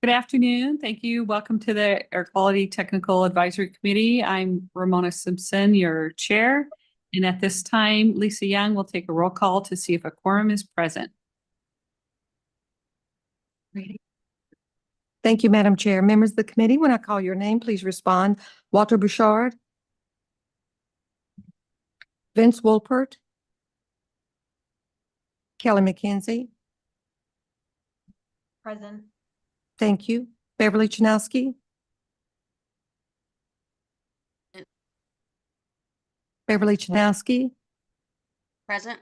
Good afternoon. Thank you. Welcome to the Air Quality Technical Advisory Committee. I'm Ramona Simpson, your chair. And at this time, Lisa Young will take a roll call to see if a quorum is present. Thank you, Madam Chair. Members of the committee, when I call your name, please respond. Walter Bouchard. Vince Wolpert. Kelly McKenzie. Present. Thank you. Beverly Chanowski. Beverly Chanowski. Present.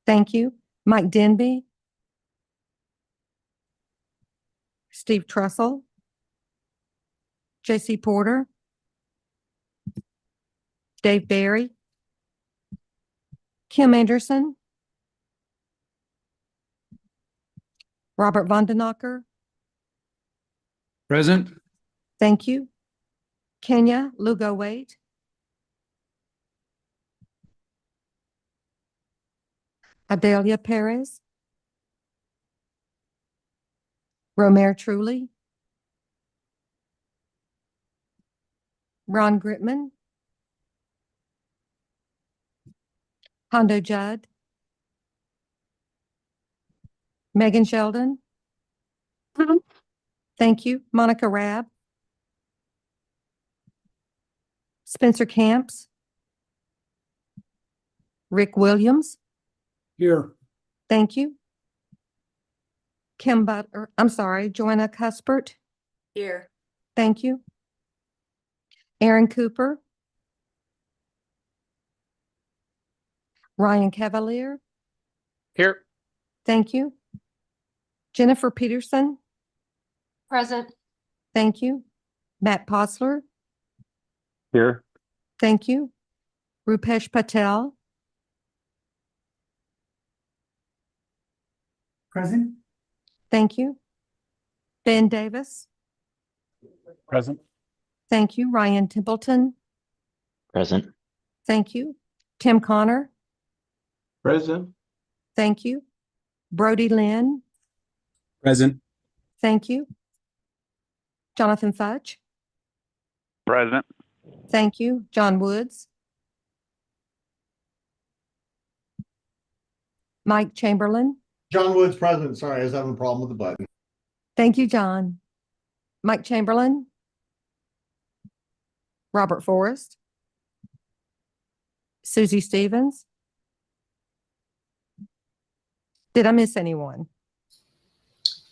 Thank you. Mike Denby. Steve Trussell. J.C. Porter. Dave Barry. Kim Anderson. Robert Vondenacker. Present. Thank you. Kenya Lugo Wait. Adelia Perez. Romare Truly. Ron Gritman. Hondo Judd. Megan Sheldon. Thank you. Monica Rabb. Spencer Camps. Rick Williams. Here. Thank you. Kim Butler, I'm sorry, Joanna Cuthbert. Here. Thank you. Aaron Cooper. Ryan Cavalier. Here. Thank you. Jennifer Peterson. Present. Thank you. Matt Posler. Here. Thank you. Rupesh Patel. Present. Thank you. Ben Davis. Present. Thank you. Ryan Templeton. Present. Thank you. Tim Connor. Present. Thank you. Brody Lynn. Present. Thank you. Jonathan Fudge. Present. Thank you. John Woods. Mike Chamberlain. John Woods present. Sorry, I was having a problem with the button. Thank you, John. Mike Chamberlain. Robert Forrest. Susie Stevens. Did I miss anyone?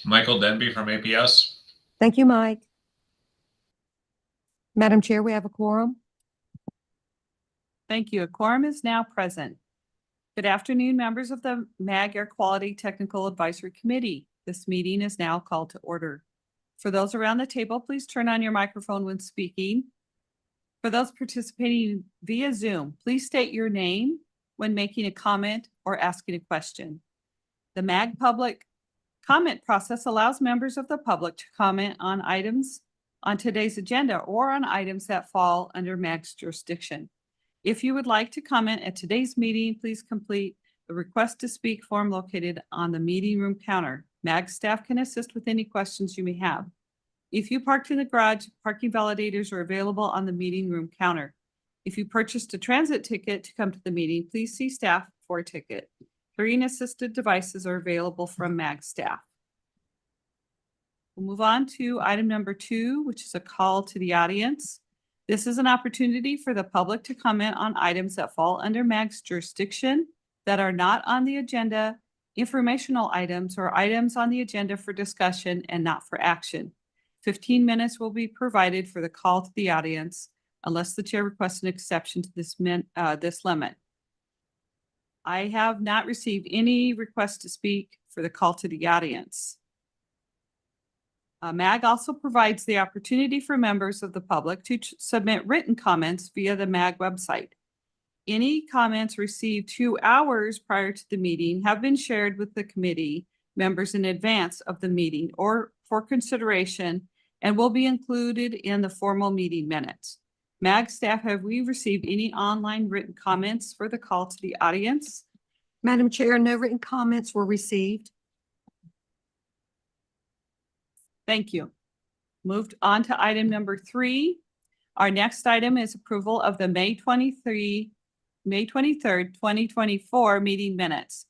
Michael Denby from APS. Thank you, Mike. Madam Chair, we have a quorum. Thank you. A quorum is now present. Good afternoon, members of the MAG Air Quality Technical Advisory Committee. This meeting is now called to order. For those around the table, please turn on your microphone when speaking. For those participating via Zoom, please state your name when making a comment or asking a question. The MAG public comment process allows members of the public to comment on items on today's agenda or on items that fall under MAG's jurisdiction. If you would like to comment at today's meeting, please complete the request to speak form located on the meeting room counter. MAG staff can assist with any questions you may have. If you parked in the garage, parking validators are available on the meeting room counter. If you purchased a transit ticket to come to the meeting, please see staff for a ticket. Hearing assisted devices are available from MAG staff. We'll move on to item number 2, which is a call to the audience. This is an opportunity for the public to comment on items that fall under MAG's jurisdiction that are not on the agenda, informational items, or items on the agenda for discussion and not for action. 15 minutes will be provided for the call to the audience unless the chair requests an exception to this limit. I have not received any requests to speak for the call to the audience. MAG also provides the opportunity for members of the public to submit written comments via the MAG website. Any comments received 2 hours prior to the meeting have been shared with the committee members in advance of the meeting or for consideration and will be included in the formal meeting minutes. MAG staff, have we received any online written comments for the call to the audience? Madam Chair, no written comments were received. Thank you. Moved on to item number 3. Our next item is approval of the May 23rd, 2024 meeting minutes.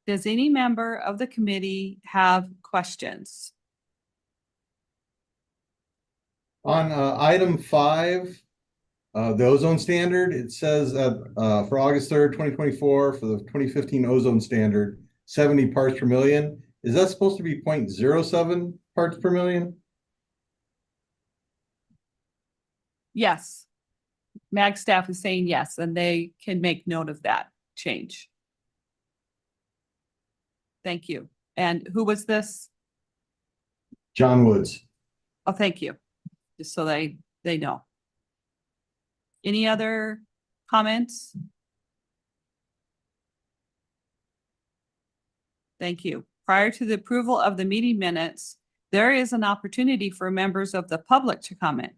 Does any member of the committee have questions? On item 5, the ozone standard, it says for August 3rd, 2024, for the 2015 ozone standard, 70 parts per million. Is that supposed to be 0.07 parts per million? Yes. MAG staff is saying yes, and they can make note of that change. Thank you. And who was this? John Woods. Oh, thank you. Just so they know. Any other comments? Thank you. Prior to the approval of the meeting minutes, there is an opportunity for members of the public to comment.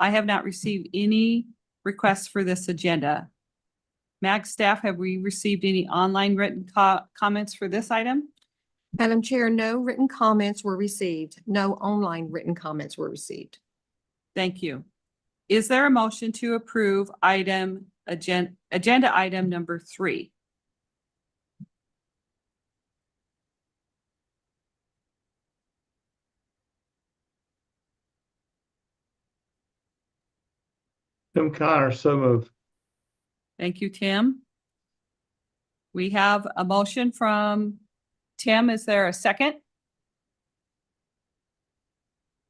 I have not received any requests for this agenda. MAG staff, have we received any online written comments for this item? Madam Chair, no written comments were received. No online written comments were received. Thank you. Is there a motion to approve agenda item number 3? Tim Connor, so moved. Thank you, Tim. We have a motion from Tim. Is there a second?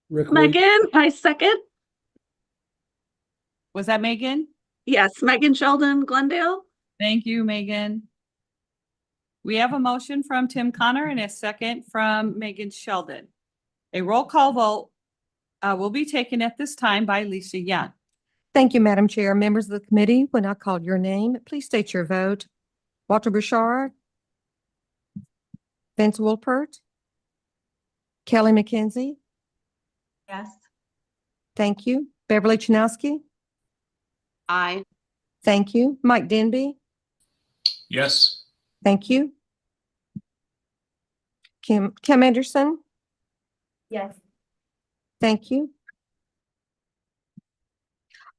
Megan, I second. Was that Megan? Yes, Megan Sheldon, Glendale. Thank you, Megan. We have a motion from Tim Connor and a second from Megan Sheldon. A roll call vote will be taken at this time by Lisa Young. Thank you, Madam Chair. Members of the committee, when I call your name, please state your vote. Walter Bouchard. Vince Wilpert. Kelly McKenzie. Yes. Thank you. Beverly Chinowski. Aye. Thank you. Mike Denby. Yes. Thank you. Kim Anderson. Yes. Thank you.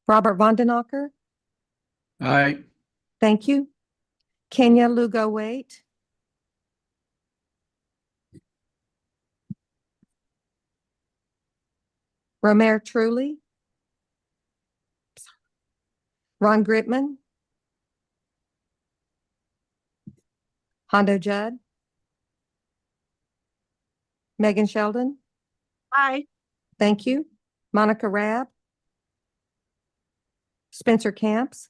Robert Vondenacker. Aye. Thank you. Kenya Lugo Waite. Romare Truly. Ron Gritman. Hondo Judd. Megan Sheldon. Aye. Thank you. Monica Rabb. Spencer Camps.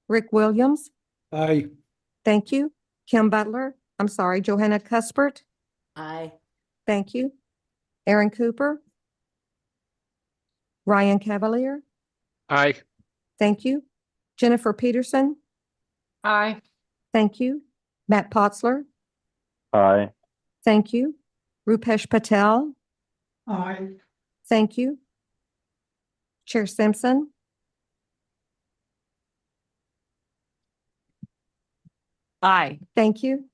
Rick Williams. Aye. Thank you. Kim Butler. I'm sorry, Johanna Cuthbert. Aye. Thank you. Aaron Cooper. Ryan Cavalier. Aye. Thank you. Jennifer Peterson. Aye. Thank you. Matt Potzler. Aye. Thank you. Rupesh Patel. Aye. Thank you. Chair Simpson. Aye. Thank you.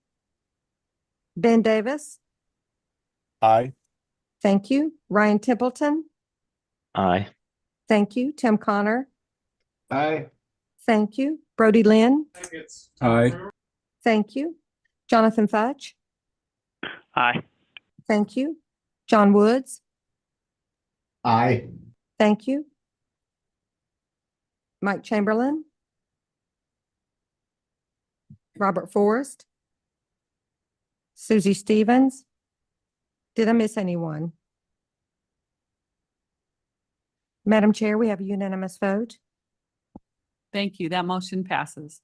Ben Davis. Aye. Thank you. Ryan Templeton. Aye. Thank you. Tim Connor. Aye. Thank you. Brody Lynn. Aye. Thank you. Jonathan Fudge. Aye. Thank you. John Woods. Aye. Thank you. Mike Chamberlain. Robert Forrest. Susie Stevens. Did I miss anyone? Madam Chair, we have a unanimous vote. Thank you. That motion passes.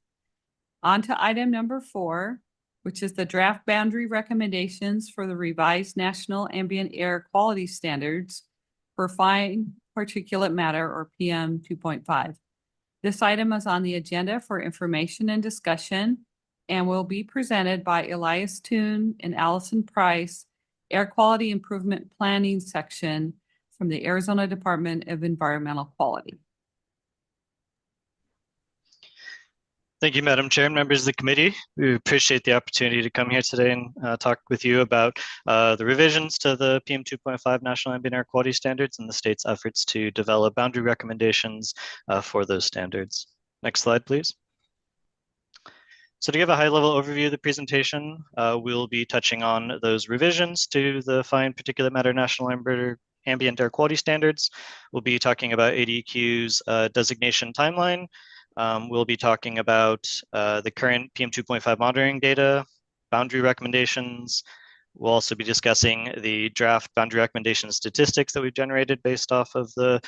On to item number 4, which is the draft boundary recommendations for the revised National Ambient Air Quality Standards for fine particulate matter, or PM 2.5. This item is on the agenda for information and discussion and will be presented by Elias Toon and Allison Price, Air Quality Improvement Planning Section from the Arizona Department of Environmental Quality. Thank you, Madam Chair and members of the committee. We appreciate the opportunity to come here today and talk with you about the revisions to the PM 2.5 National Ambient Air Quality Standards and the state's efforts to develop boundary recommendations for those standards. Next slide, please. So to give a high-level overview of the presentation, we'll be touching on those revisions to the fine particulate matter National Ambient Air Quality Standards. We'll be talking about ADQ's designation timeline. We'll be talking about the current PM 2.5 monitoring data, boundary recommendations. We'll also be discussing the draft boundary recommendation statistics that we've generated based off of the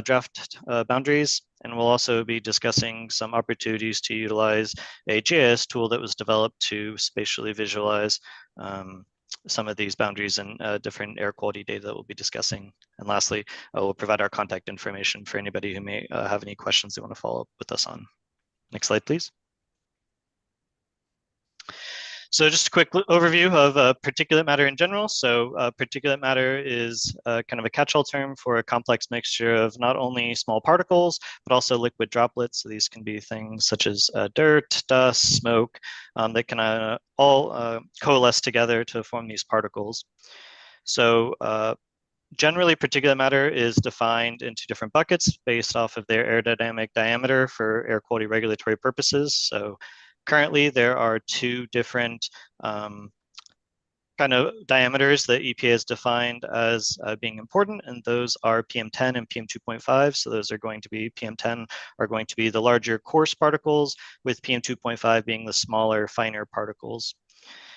draft boundaries. And we'll also be discussing some opportunities to utilize a GIS tool that was developed to spatially visualize some of these boundaries and different air quality data that we'll be discussing. And lastly, we'll provide our contact information for anybody who may have any questions they want to follow up with us on. Next slide, please. So just a quick overview of particulate matter in general. So particulate matter is kind of a catch-all term for a complex mixture of not only small particles, but also liquid droplets. So these can be things such as dirt, dust, smoke, that can all coalesce together to form these particles. So generally, particulate matter is defined into different buckets based off of their aerodynamic diameter for air quality regulatory purposes. So currently, there are two different kind of diameters that EPA has defined as being important, and those are PM10 and PM2.5. So those are going to be, PM10 are going to be the larger coarse particles, with PM2.5 being the smaller, finer particles.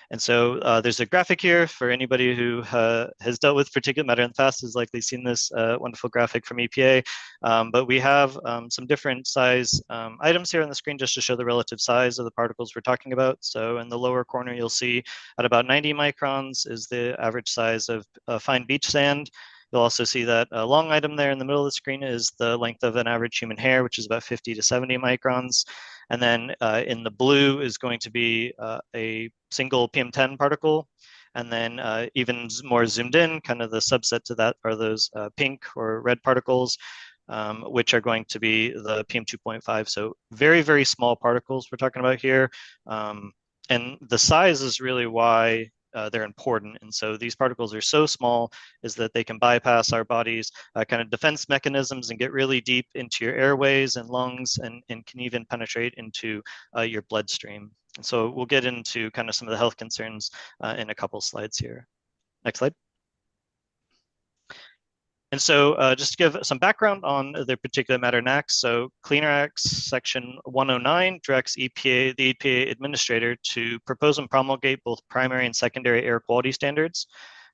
And so there's a graphic here for anybody who has dealt with particulate matter in the past has likely seen this wonderful graphic from EPA. But we have some different size items here on the screen just to show the relative size of the particles we're talking about. So in the lower corner, you'll see at about 90 microns is the average size of fine beach sand. You'll also see that a long item there in the middle of the screen is the length of an average human hair, which is about 50 to 70 microns. And then in the blue is going to be a single PM10 particle. And then even more zoomed in, kind of the subset to that are those pink or red particles, which are going to be the PM2.5. So very, very small particles we're talking about here. And the size is really why they're important. And so these particles are so small is that they can bypass our body's kind of defense mechanisms and get really deep into your airways and lungs, and can even penetrate into your bloodstream. And so we'll get into kind of some of the health concerns in a couple slides here. Next slide. And so just to give some background on the particulate matter NAAQS, so Clean Air Act Section 109 directs the EPA administrator to propose and promulgate both primary and secondary air quality standards.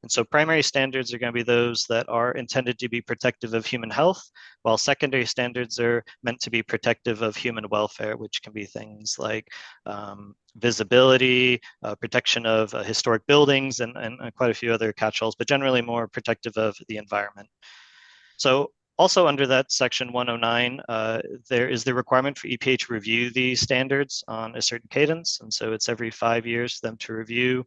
And so primary standards are going to be those that are intended to be protective of human health, while secondary standards are meant to be protective of human welfare, which can be things like visibility, protection of historic buildings, and quite a few other catch-alls, but generally more protective of the environment. So also under that section 109, there is the requirement for EPA to review these standards on a certain cadence. And so it's every 5 years for them to review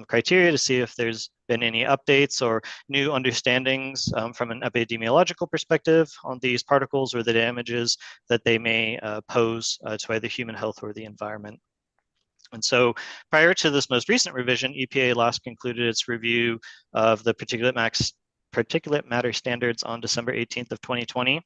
criteria to see if there's been any updates or new understandings from an epidemiological perspective on these particles or the damages that they may pose to either human health or the environment. And so prior to this most recent revision, EPA last concluded its review of the particulate matter standards on December 18th of 2020.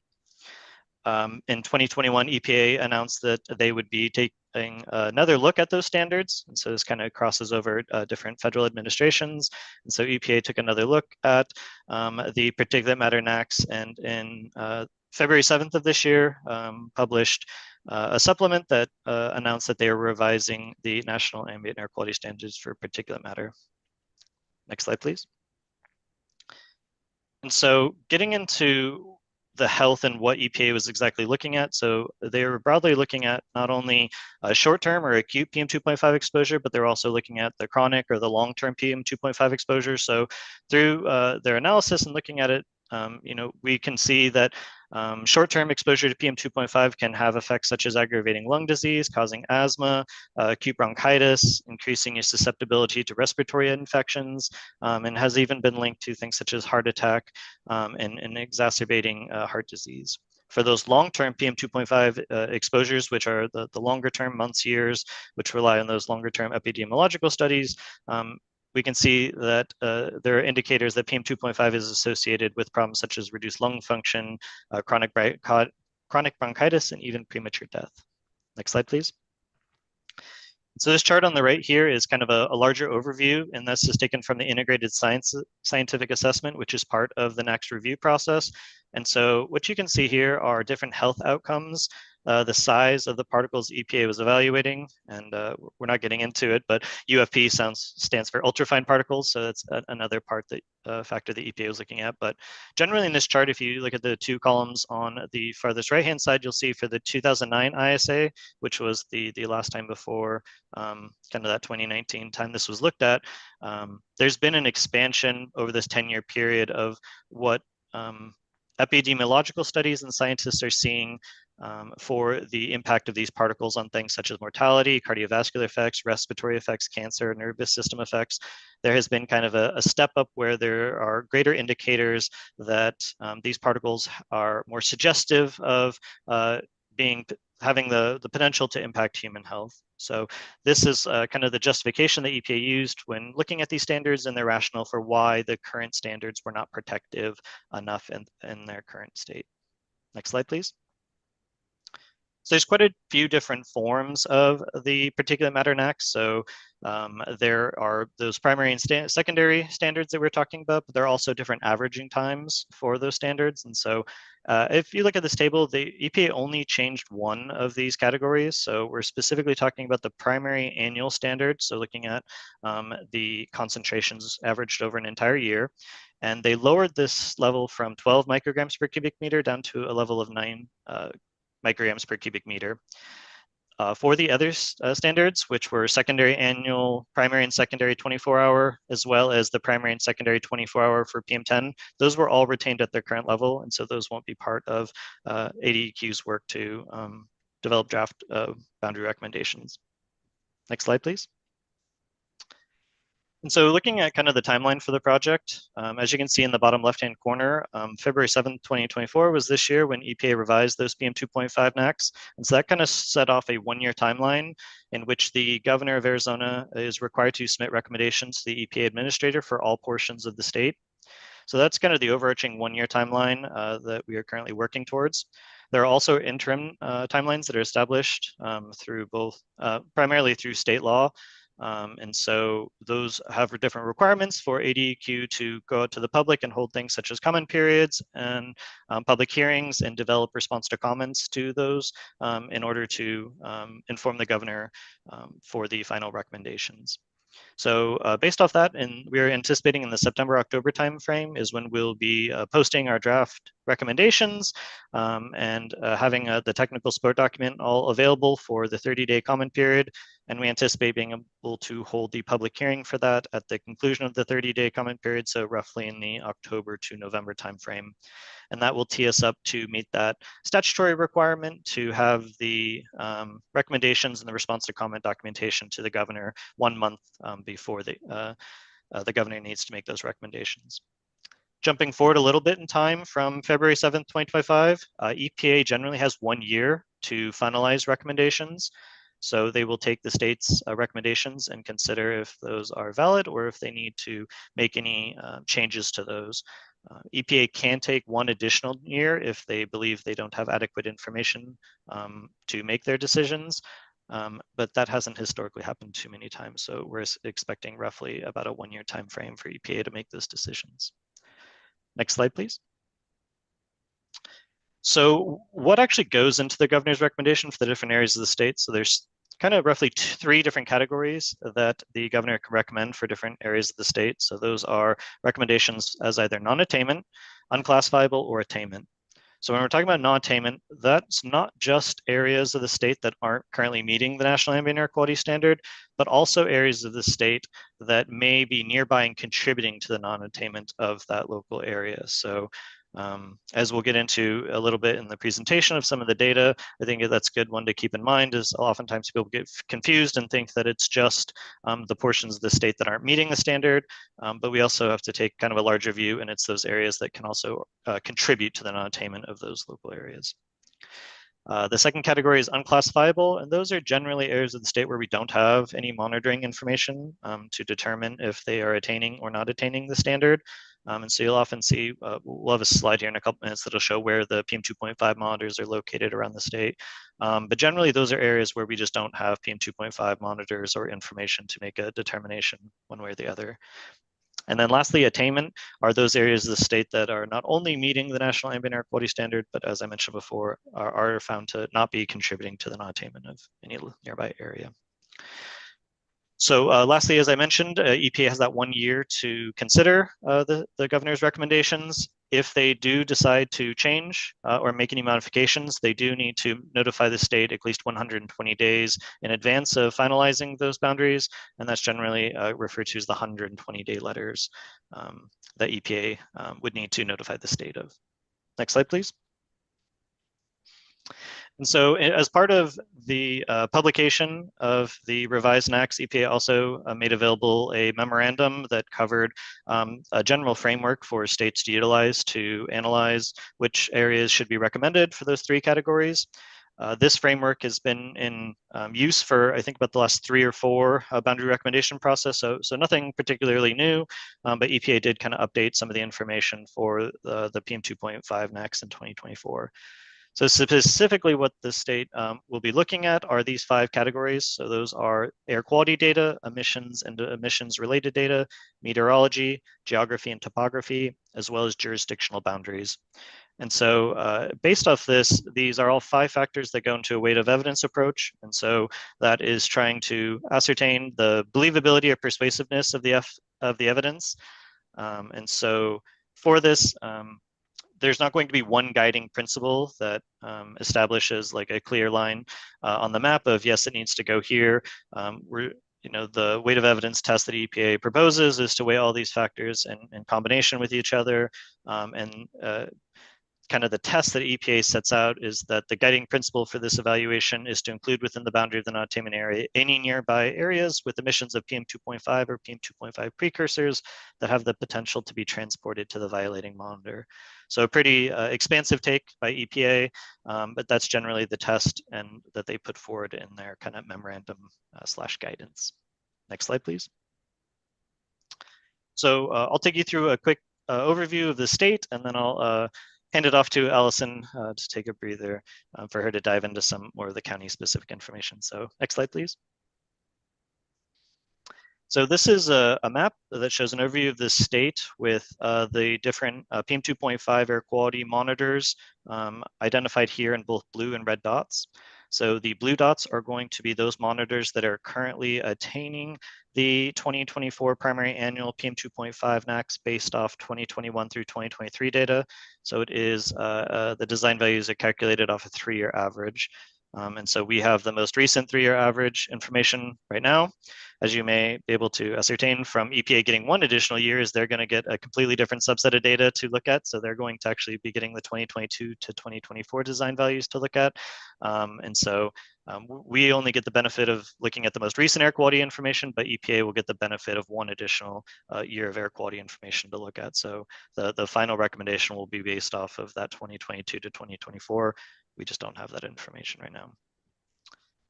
In 2021, EPA announced that they would be taking another look at those standards. And so this kind of crosses over different federal administrations. And so EPA took another look at the particulate matter NAAQS, and in February 7th of this year, published a supplement that announced that they are revising the National Ambient Air Quality Standards for particulate matter. Next slide, please. And so getting into the health and what EPA was exactly looking at. So they were broadly looking at not only short-term or acute PM2.5 exposure, but they're also looking at the chronic or the long-term PM2.5 exposure. So through their analysis and looking at it, we can see that short-term exposure to PM2.5 can have effects such as aggravating lung disease, causing asthma, acute bronchitis, increasing your susceptibility to respiratory infections, and has even been linked to things such as heart attack and exacerbating heart disease. For those long-term PM2.5 exposures, which are the longer term months, years, which rely on those longer term epidemiological studies, we can see that there are indicators that PM2.5 is associated with problems such as reduced lung function, chronic bronchitis, and even premature death. Next slide, please. So this chart on the right here is kind of a larger overview, and this is taken from the integrated scientific assessment, which is part of the NAAQS review process. And so what you can see here are different health outcomes, the size of the particles EPA was evaluating, and we're not getting into it, but UFP stands for ultrafine particles, so that's another part that factor the EPA was looking at. But generally in this chart, if you look at the two columns on the farthest right-hand side, you'll see for the 2009 ISA, which was the last time before kind of that 2019 time this was looked at, there's been an expansion over this 10-year period of what epidemiological studies and scientists are seeing for the impact of these particles on things such as mortality, cardiovascular effects, respiratory effects, cancer, nervous system effects. There has been kind of a step up where there are greater indicators that these particles are more suggestive of having the potential to impact human health. So this is kind of the justification that EPA used when looking at these standards and their rationale for why the current standards were not protective enough in their current state. Next slide, please. So there's quite a few different forms of the particulate matter NAAQS. So there are those primary and secondary standards that we're talking about, but there are also different averaging times for those standards. And so if you look at this table, the EPA only changed one of these categories. So we're specifically talking about the primary annual standard. So looking at the concentrations averaged over an entire year. And they lowered this level from 12 micrograms per cubic meter down to a level of 9 micrograms per cubic meter. For the other standards, which were secondary annual, primary and secondary 24-hour, as well as the primary and secondary 24-hour for PM10, those were all retained at their current level, and so those won't be part of ADEQ's work to develop draft boundary recommendations. Next slide, please. And so looking at kind of the timeline for the project, as you can see in the bottom left-hand corner, February 7th, 2024 was this year when EPA revised those PM2.5 NAAQS. And so that kind of set off a one-year timeline in which the governor of Arizona is required to submit recommendations to the EPA administrator for all portions of the state. So that's kind of the overarching one-year timeline that we are currently working towards. There are also interim timelines that are established through both, primarily through state law. And so those have different requirements for ADEQ to go out to the public and hold things such as comment periods and public hearings and develop response to comments to those in order to inform the governor for the final recommendations. So based off that, and we're anticipating in the September-October timeframe is when we'll be posting our draft recommendations and having the technical support document all available for the 30-day comment period. And we anticipate being able to hold the public hearing for that at the conclusion of the 30-day comment period, so roughly in the October to November timeframe. And that will tee us up to meet that statutory requirement to have the recommendations and the response to comment documentation to the governor 1 month before the governor needs to make those recommendations. Jumping forward a little bit in time from February 7th, 2025, EPA generally has 1 year to finalize recommendations. So they will take the state's recommendations and consider if those are valid or if they need to make any changes to those. EPA can take 1 additional year if they believe they don't have adequate information to make their decisions, but that hasn't historically happened too many times. So we're expecting roughly about a 1-year time frame for EPA to make those decisions. Next slide, please. So what actually goes into the governor's recommendation for the different areas of the state? So there's kind of roughly 3 different categories that the governor can recommend for different areas of the state. So those are recommendations as either non-attainment, unclassifiable, or attainment. So when we're talking about non-attainment, that's not just areas of the state that aren't currently meeting the National Ambient Air Quality Standard, but also areas of the state that may be nearby and contributing to the non-attainment of that local area. So As we'll get into a little bit in the presentation of some of the data, I think that's a good one to keep in mind is oftentimes people get confused and think that it's just the portions of the state that aren't meeting the standard, but we also have to take kind of a larger view, and it's those areas that can also contribute to the non-attainment of those local areas. The second category is unclassifiable, and those are generally areas of the state where we don't have any monitoring information to determine if they are attaining or not attaining the standard. And so you'll often see, we'll have a slide here in a couple minutes that'll show where the PM2.5 monitors are located around the state. But generally, those are areas where we just don't have PM2.5 monitors or information to make a determination one way or the other. And then lastly, attainment are those areas of the state that are not only meeting the National Ambient Air Quality Standard, but as I mentioned before, are found to not be contributing to the non-attainment of any nearby area. So lastly, as I mentioned, EPA has that 1 year to consider the governor's recommendations. If they do decide to change or make any modifications, they do need to notify the state at least 120 days in advance of finalizing those boundaries. And that's generally referred to as the 120-day letters that EPA would need to notify the state of. Next slide, please. And so as part of the publication of the revised NAAQS, EPA also made available a memorandum that covered a general framework for states to utilize to analyze which areas should be recommended for those 3 categories. This framework has been in use for, I think, about the last 3 or 4 boundary recommendation process. So nothing particularly new, but EPA did kind of update some of the information for the PM2.5 NAAQS in 2024. So specifically what the state will be looking at are these 5 categories. So those are air quality data, emissions and emissions related data, meteorology, geography and topography, as well as jurisdictional boundaries. And so based off this, these are all 5 factors that go into a weight of evidence approach. And so that is trying to ascertain the believability or persuasiveness of the evidence. And so for this, there's not going to be one guiding principle that establishes like a clear line on the map of yes, it needs to go here. The weight of evidence test that EPA proposes is to weigh all these factors in combination with each other. Kind of the test that EPA sets out is that the guiding principle for this evaluation is to include within the boundary of the non-attainment area any nearby areas with emissions of PM2.5 or PM2.5 precursors that have the potential to be transported to the violating monitor. So a pretty expansive take by EPA, but that's generally the test and that they put forward in their kind of memorandum / guidance. Next slide, please. So I'll take you through a quick overview of the state, and then I'll hand it off to Allison to take a breather for her to dive into some more of the county specific information. So next slide, please. So this is a map that shows an overview of the state with the different PM2.5 air quality monitors identified here in both blue and red dots. So the blue dots are going to be those monitors that are currently attaining the 2024 primary annual PM2.5 NAAQS based off 2021 through 2023 data. So it is the design values are calculated off a 3-year average. And so we have the most recent 3-year average information right now. As you may be able to ascertain from EPA getting 1 additional year is they're going to get a completely different subset of data to look at. So they're going to actually be getting the 2022 to 2024 design values to look at. And so we only get the benefit of looking at the most recent air quality information, but EPA will get the benefit of 1 additional year of air quality information to look at. So the final recommendation will be based off of that 2022 to 2024. We just don't have that information right now.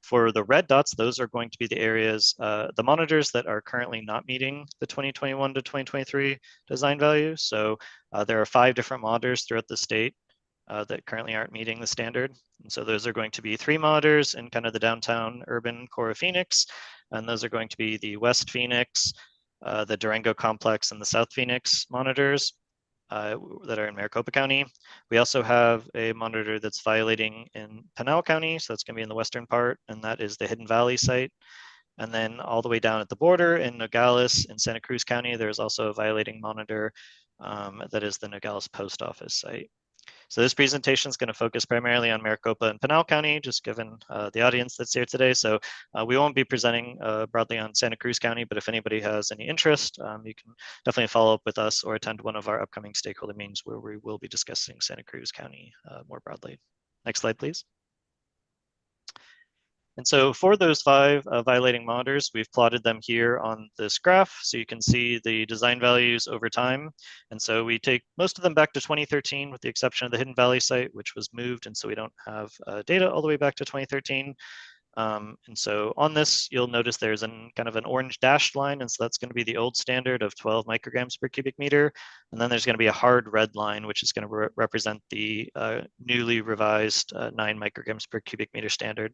For the red dots, those are going to be the areas, the monitors that are currently not meeting the 2021 to 2023 design value. So there are 5 different monitors throughout the state that currently aren't meeting the standard. And so those are going to be 3 monitors in kind of the downtown urban core of Phoenix. And those are going to be the West Phoenix, the Durango Complex, and the South Phoenix monitors that are in Maricopa County. We also have a monitor that's violating in Pinal County, so that's going to be in the western part, and that is the Hidden Valley site. And then all the way down at the border in Nogales in Santa Cruz County, there's also a violating monitor that is the Nogales Post Office site. So this presentation is going to focus primarily on Maricopa and Pinal County, just given the audience that's here today. So we won't be presenting broadly on Santa Cruz County, but if anybody has any interest, you can definitely follow up with us or attend one of our upcoming stakeholder meetings where we will be discussing Santa Cruz County more broadly. Next slide, please. And so for those 5 violating monitors, we've plotted them here on this graph. So you can see the design values over time. And so we take most of them back to 2013 with the exception of the Hidden Valley site, which was moved. And so we don't have data all the way back to 2013. And so on this, you'll notice there's kind of an orange dashed line. And so that's going to be the old standard of 12 micrograms per cubic meter. And then there's going to be a hard red line, which is going to represent the newly revised 9 micrograms per cubic meter standard.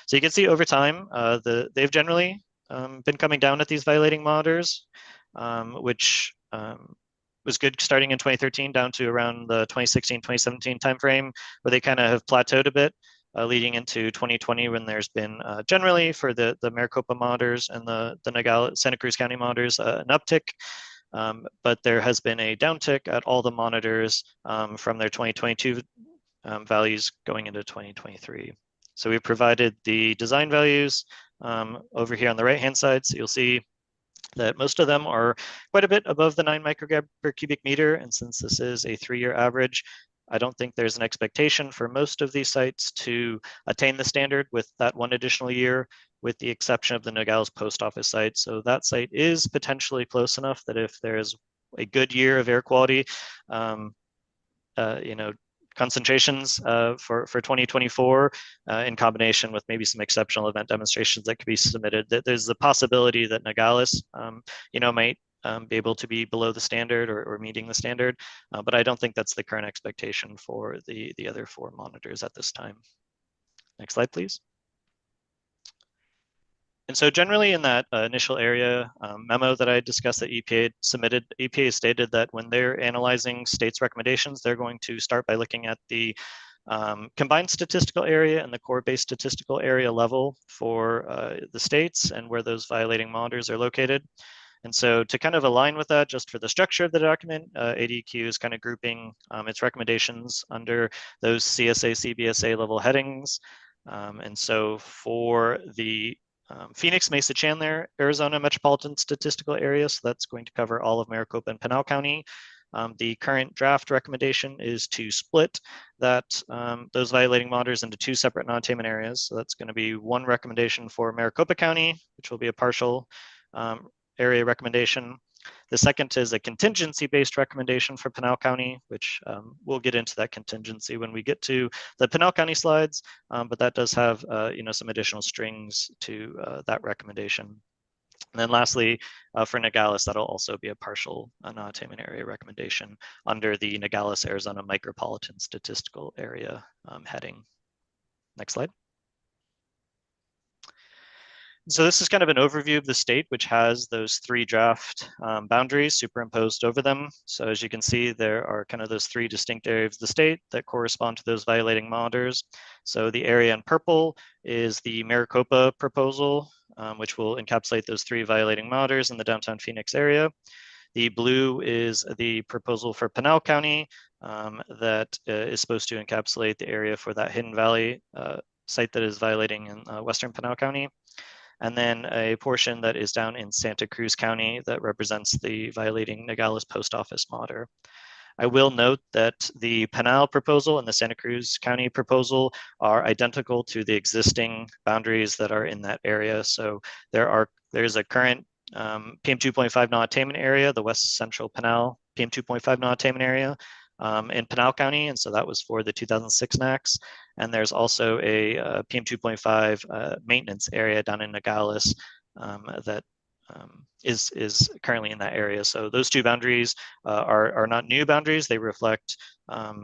So you can see over time, they've generally been coming down at these violating monitors, which was good starting in 2013 down to around the 2016, 2017 timeframe, where they kind of have plateaued a bit. Leading into 2020, when there's been generally for the Maricopa monitors and the Nogales, Santa Cruz County monitors, an uptick, but there has been a downtick at all the monitors from their 2022 values going into 2023. So we provided the design values over here on the right-hand side. So you'll see that most of them are quite a bit above the 9 microgram per cubic meter. And since this is a 3-year average, I don't think there's an expectation for most of these sites to attain the standard with that 1 additional year, with the exception of the Nogales post office site. So that site is potentially close enough that if there's a good year of air quality, concentrations for 2024 in combination with maybe some exceptional event demonstrations that could be submitted, that there's the possibility that Nogales, might be able to be below the standard or meeting the standard, but I don't think that's the current expectation for the other 4 monitors at this time. Next slide, please. And so generally in that initial area memo that I discussed that EPA submitted, EPA stated that when they're analyzing states' recommendations, they're going to start by looking at the combined statistical area and the core-based statistical area level for the states and where those violating monitors are located. And so to kind of align with that, just for the structure of the document, ADQ is kind of grouping its recommendations under those CSA, CBSA level headings. And so for the Phoenix, Mesa, Chandler, Arizona Metropolitan Statistical Area, so that's going to cover all of Maricopa and Pinal County. The current draft recommendation is to split that those violating monitors into 2 separate non-attainment areas. So that's going to be 1 recommendation for Maricopa County, which will be a partial area recommendation. The second is a contingency-based recommendation for Pinal County, which we'll get into that contingency when we get to the Pinal County slides, but that does have some additional strings to that recommendation. And then lastly, for Nogales, that'll also be a partial non-attainment area recommendation under the Nogales, Arizona Micropolitan Statistical Area heading. Next slide. So this is kind of an overview of the state, which has those 3 draft boundaries superimposed over them. So as you can see, there are kind of those 3 distinct areas of the state that correspond to those violating monitors. So the area in purple is the Maricopa proposal, which will encapsulate those 3 violating monitors in the downtown Phoenix area. The blue is the proposal for Pinal County that is supposed to encapsulate the area for that Hidden Valley site that is violating in western Pinal County. And then a portion that is down in Santa Cruz County that represents the violating Nogales post office monitor. I will note that the Pinal proposal and the Santa Cruz County proposal are identical to the existing boundaries that are in that area. So there's a current PM 2.5 non-attainment area, the West Central Pinal PM 2.5 non-attainment area in Pinal County, and so that was for the 2006 NACs. And there's also a PM 2.5 maintenance area down in Nogales that is currently in that area. So those 2 boundaries are not new boundaries. They reflect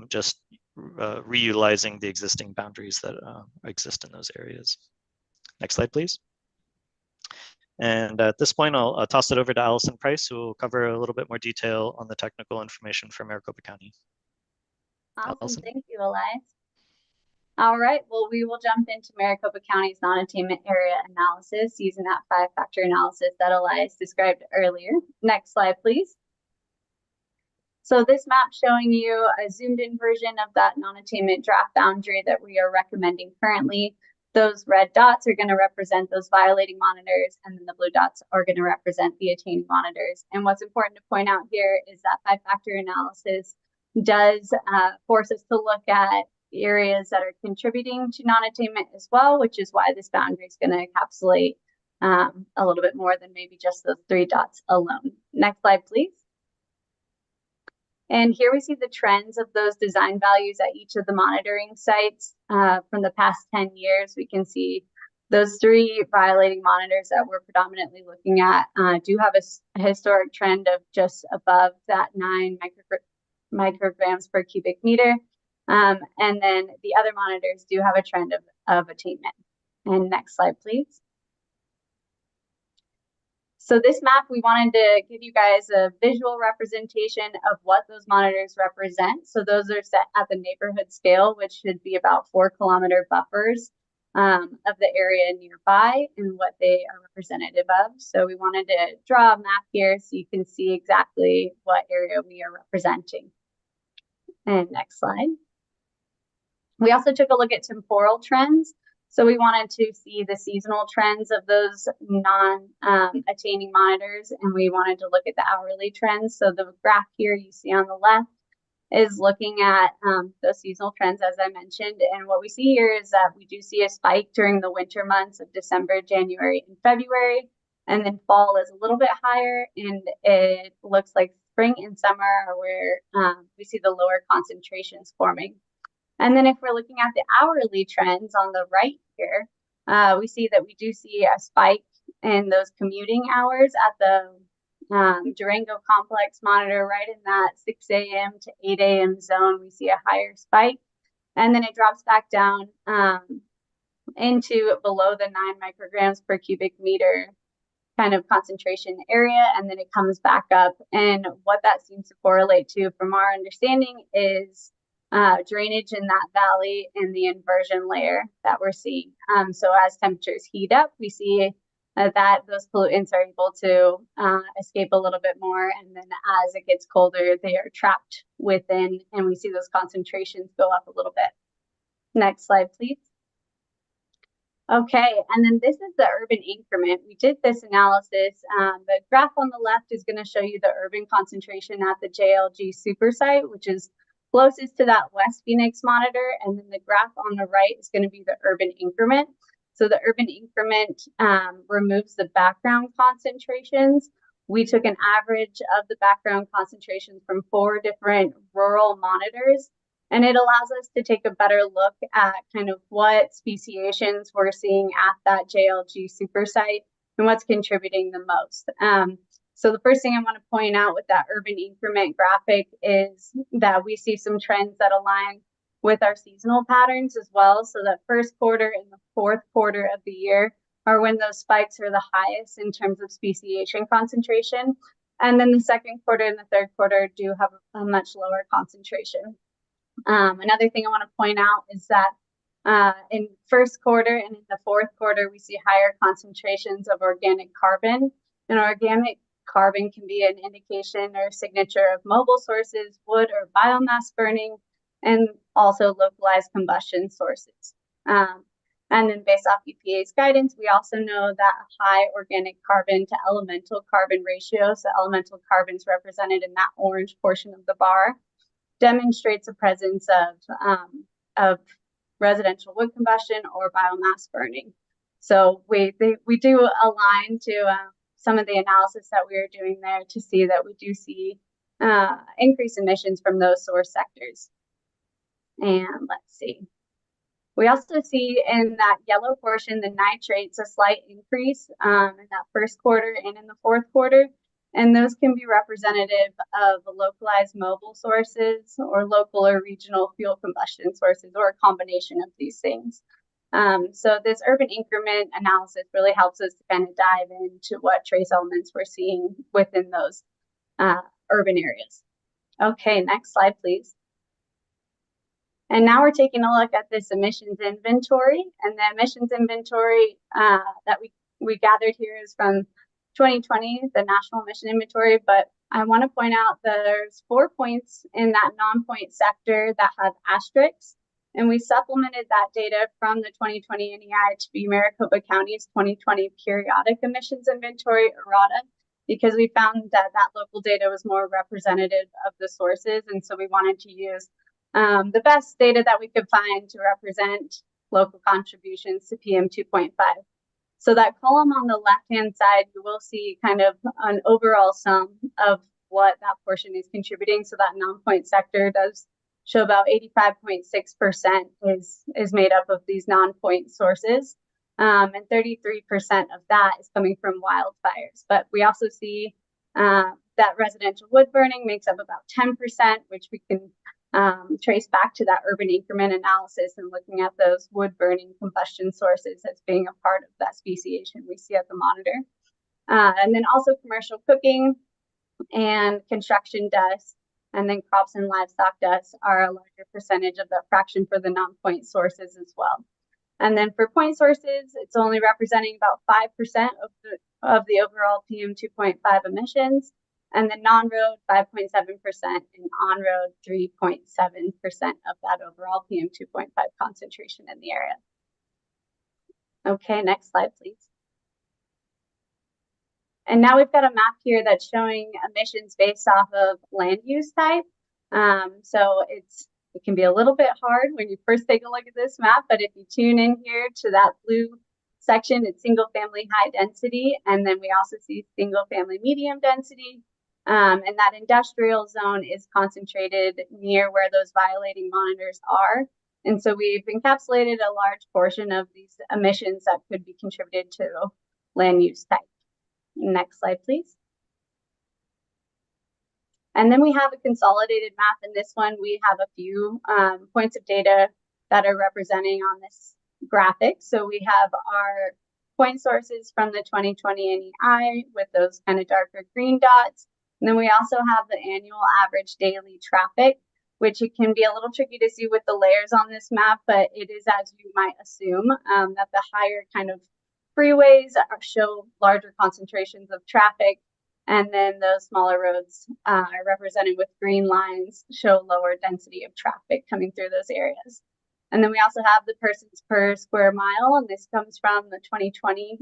just reutilizing the existing boundaries that exist in those areas. Next slide, please. And at this point, I'll toss it over to Allison Price, who will cover a little bit more detail on the technical information for Maricopa County. Awesome. Allison. Thank you, Elias. All right, well, we will jump into Maricopa County's non-attainment area analysis using that 5-factor analysis that Elias described earlier. Next slide, please. So this map showing you a zoomed in version of that non-attainment draft boundary that we are recommending currently. Those red dots are going to represent those violating monitors, and then the blue dots are going to represent the attaining monitors. And what's important to point out here is that 5-factor analysis does force us to look at areas that are contributing to non-attainment as well, which is why this boundary is going to encapsulate a little bit more than maybe just those 3 dots alone. Next slide, please. And here we see the trends of those design values at each of the monitoring sites from the past 10 years. We can see those 3 violating monitors that we're predominantly looking at do have a historic trend of just above that 9 micrograms per cubic meter. And then the other monitors do have a trend of attainment. And next slide, please. So this map, we wanted to give you guys a visual representation of what those monitors represent. So those are set at the neighborhood scale, which should be about 4-kilometer buffers of the area nearby and what they are representative of. So we wanted to draw a map here so you can see exactly what area we are representing. And next slide. We also took a look at temporal trends. So we wanted to see the seasonal trends of those non-attaining monitors, and we wanted to look at the hourly trends. So the graph here you see on the left is looking at those seasonal trends, as I mentioned. And what we see here is that we do see a spike during the winter months of December, January, and February. And then fall is a little bit higher, and it looks like spring and summer are where we see the lower concentrations forming. And then if we're looking at the hourly trends on the right here, we see that we do see a spike in those commuting hours at the Durango Complex monitor, right in that 6 a.m. to 8 a.m. zone. We see a higher spike, and then it drops back down into below the 9 micrograms per cubic meter kind of concentration area, and then it comes back up. And what that seems to correlate to, from our understanding, is drainage in that valley and the inversion layer that we're seeing. So as temperatures heat up, we see that those pollutants are able to escape a little bit more. And then as it gets colder, they are trapped within, and we see those concentrations go up a little bit. Next slide, please. Okay, and then this is the urban increment. We did this analysis. The graph on the left is going to show you the urban concentration at the JLG super site, which is closest to that West Phoenix monitor, and then the graph on the right is going to be the urban increment. So the urban increment removes the background concentrations. We took an average of the background concentrations from 4 different rural monitors, and it allows us to take a better look at kind of what speciations we're seeing at that JLG super site and what's contributing the most. So the first thing I want to point out with that urban increment graphic is that we see some trends that align with our seasonal patterns as well. So that first quarter and the fourth quarter of the year are when those spikes are the highest in terms of speciation concentration. And then the second quarter and the third quarter do have a much lower concentration. Another thing I want to point out is that in first quarter and in the fourth quarter, we see higher concentrations of organic carbon. And organic carbon can be an indication or signature of mobile sources, wood or biomass burning, and also localized combustion sources. And then based off EPA's guidance, we also know that a high organic carbon to elemental carbon ratio, so elemental carbon is represented in that orange portion of the bar, demonstrates a presence of residential wood combustion or biomass burning. So we do align to some of the analysis that we are doing there to see that we do see increased emissions from those source sectors. And let's see. We also see in that yellow portion, the nitrates, a slight increase in that first quarter and in the fourth quarter. And those can be representative of localized mobile sources or local or regional fuel combustion sources, or a combination of these things. So this urban increment analysis really helps us to kind of dive into what trace elements we're seeing within those urban areas. Okay, next slide, please. And now we're taking a look at this emissions inventory, and the emissions inventory that we gathered here is from 2020, the National Emission Inventory, but I want to point out there's 4 points in that non-point sector that have asterisks, and we supplemented that data from the 2020 NEI to be Maricopa County's 2020 Periodic Emissions Inventory, ERRATA, because we found that that local data was more representative of the sources, and so we wanted to use the best data that we could find to represent local contributions to PM 2.5. So that column on the left-hand side, you will see kind of an overall sum of what that portion is contributing. So that non-point sector does show about 85.6% is made up of these non-point sources. And 33% of that is coming from wildfires. But we also see that residential wood burning makes up about 10%, which we can trace back to that urban increment analysis and looking at those wood burning combustion sources as being a part of that speciation we see at the monitor. And then also commercial cooking and construction dust, and then crops and livestock dust are a larger percentage of that fraction for the non-point sources as well. And then for point sources, it's only representing about 5% of the overall PM 2.5 emissions, and then non-road 5.7% and on-road 3.7% of that overall PM 2.5 concentration in the area. Okay, next slide, please. And now we've got a map here that's showing emissions based off of land use type. So it can be a little bit hard when you first take a look at this map, but if you tune in here to that blue section, it's single family high density, and then we also see single family medium density. And that industrial zone is concentrated near where those violating monitors are. And so we've encapsulated a large portion of these emissions that could be contributed to land use type. Next slide, please. And then we have a consolidated map. In this one, we have a few points of data that are representing on this graphic. So we have our point sources from the 2020 NEI with those kind of darker green dots. And then we also have the annual average daily traffic, which it can be a little tricky to see with the layers on this map, but it is, as you might assume, that the higher kind of freeways show larger concentrations of traffic, and then those smaller roads are represented with green lines show lower density of traffic coming through those areas. And then we also have the persons per square mile, and this comes from the 2020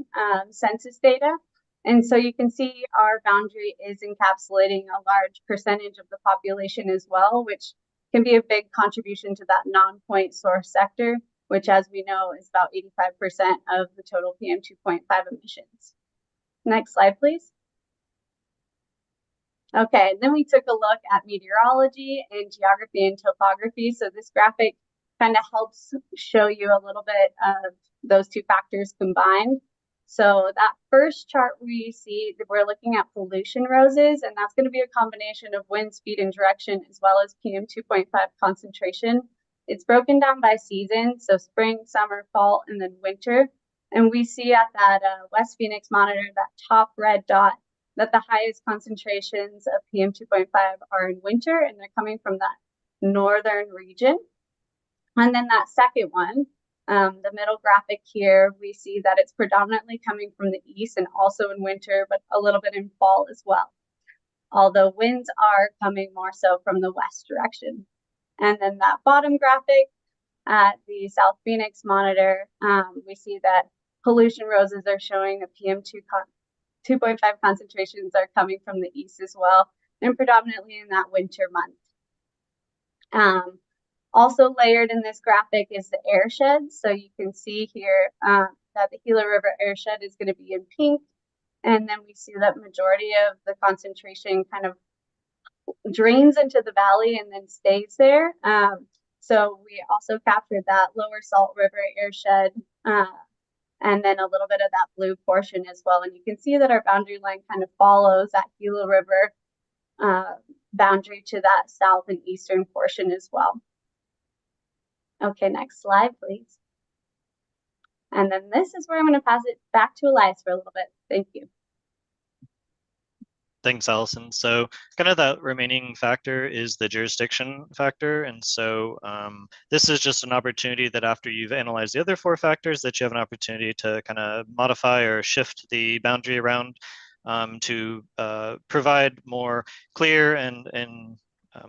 census data. And so you can see our boundary is encapsulating a large percentage of the population as well, which can be a big contribution to that non-point source sector, which, as we know, is about 85% of the total PM 2.5 emissions. Next slide, please. Okay, then we took a look at meteorology and geography and topography. So this graphic kind of helps show you a little bit of those two factors combined. So that first chart we see that we're looking at pollution roses, and that's going to be a combination of wind speed and direction as well as PM 2.5 concentration. It's broken down by season, so spring, summer, fall, and then winter. And we see at that West Phoenix monitor, that top red dot, that the highest concentrations of PM 2.5 are in winter, and they're coming from that northern region. And then that second one, the middle graphic here, we see that it's predominantly coming from the east and also in winter, but a little bit in fall as well. Although winds are coming more so from the west direction. And then that bottom graphic at the South Phoenix monitor, we see that pollution roses are showing that PM 2.5 concentrations are coming from the east as well, and predominantly in that winter month. Also layered in this graphic is the airshed. So you can see here that the Gila River airshed is going to be in pink. And then we see that majority of the concentration kind of drains into the valley and then stays there. So we also captured that lower Salt River airshed and then a little bit of that blue portion as well. And you can see that our boundary line kind of follows that Gila River boundary to that south and eastern portion as well. Okay, next slide, please. And then this is where I'm going to pass it back to Elias for a little bit. Thank you. Thanks, Allison. So kind of that remaining factor is the jurisdiction factor. And so this is just an opportunity that after you've analyzed the other four factors, that you have an opportunity to kind of modify or shift the boundary around. to provide more clear and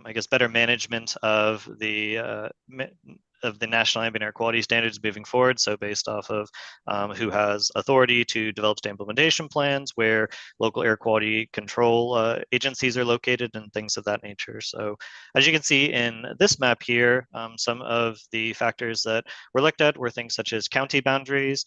I guess better management of the National Ambient Air Quality Standards moving forward. So based off of who has authority to develop state implementation plans, where local air quality control agencies are located, and things of that nature. So as you can see in this map here, some of the factors that were looked at were things such as county boundaries,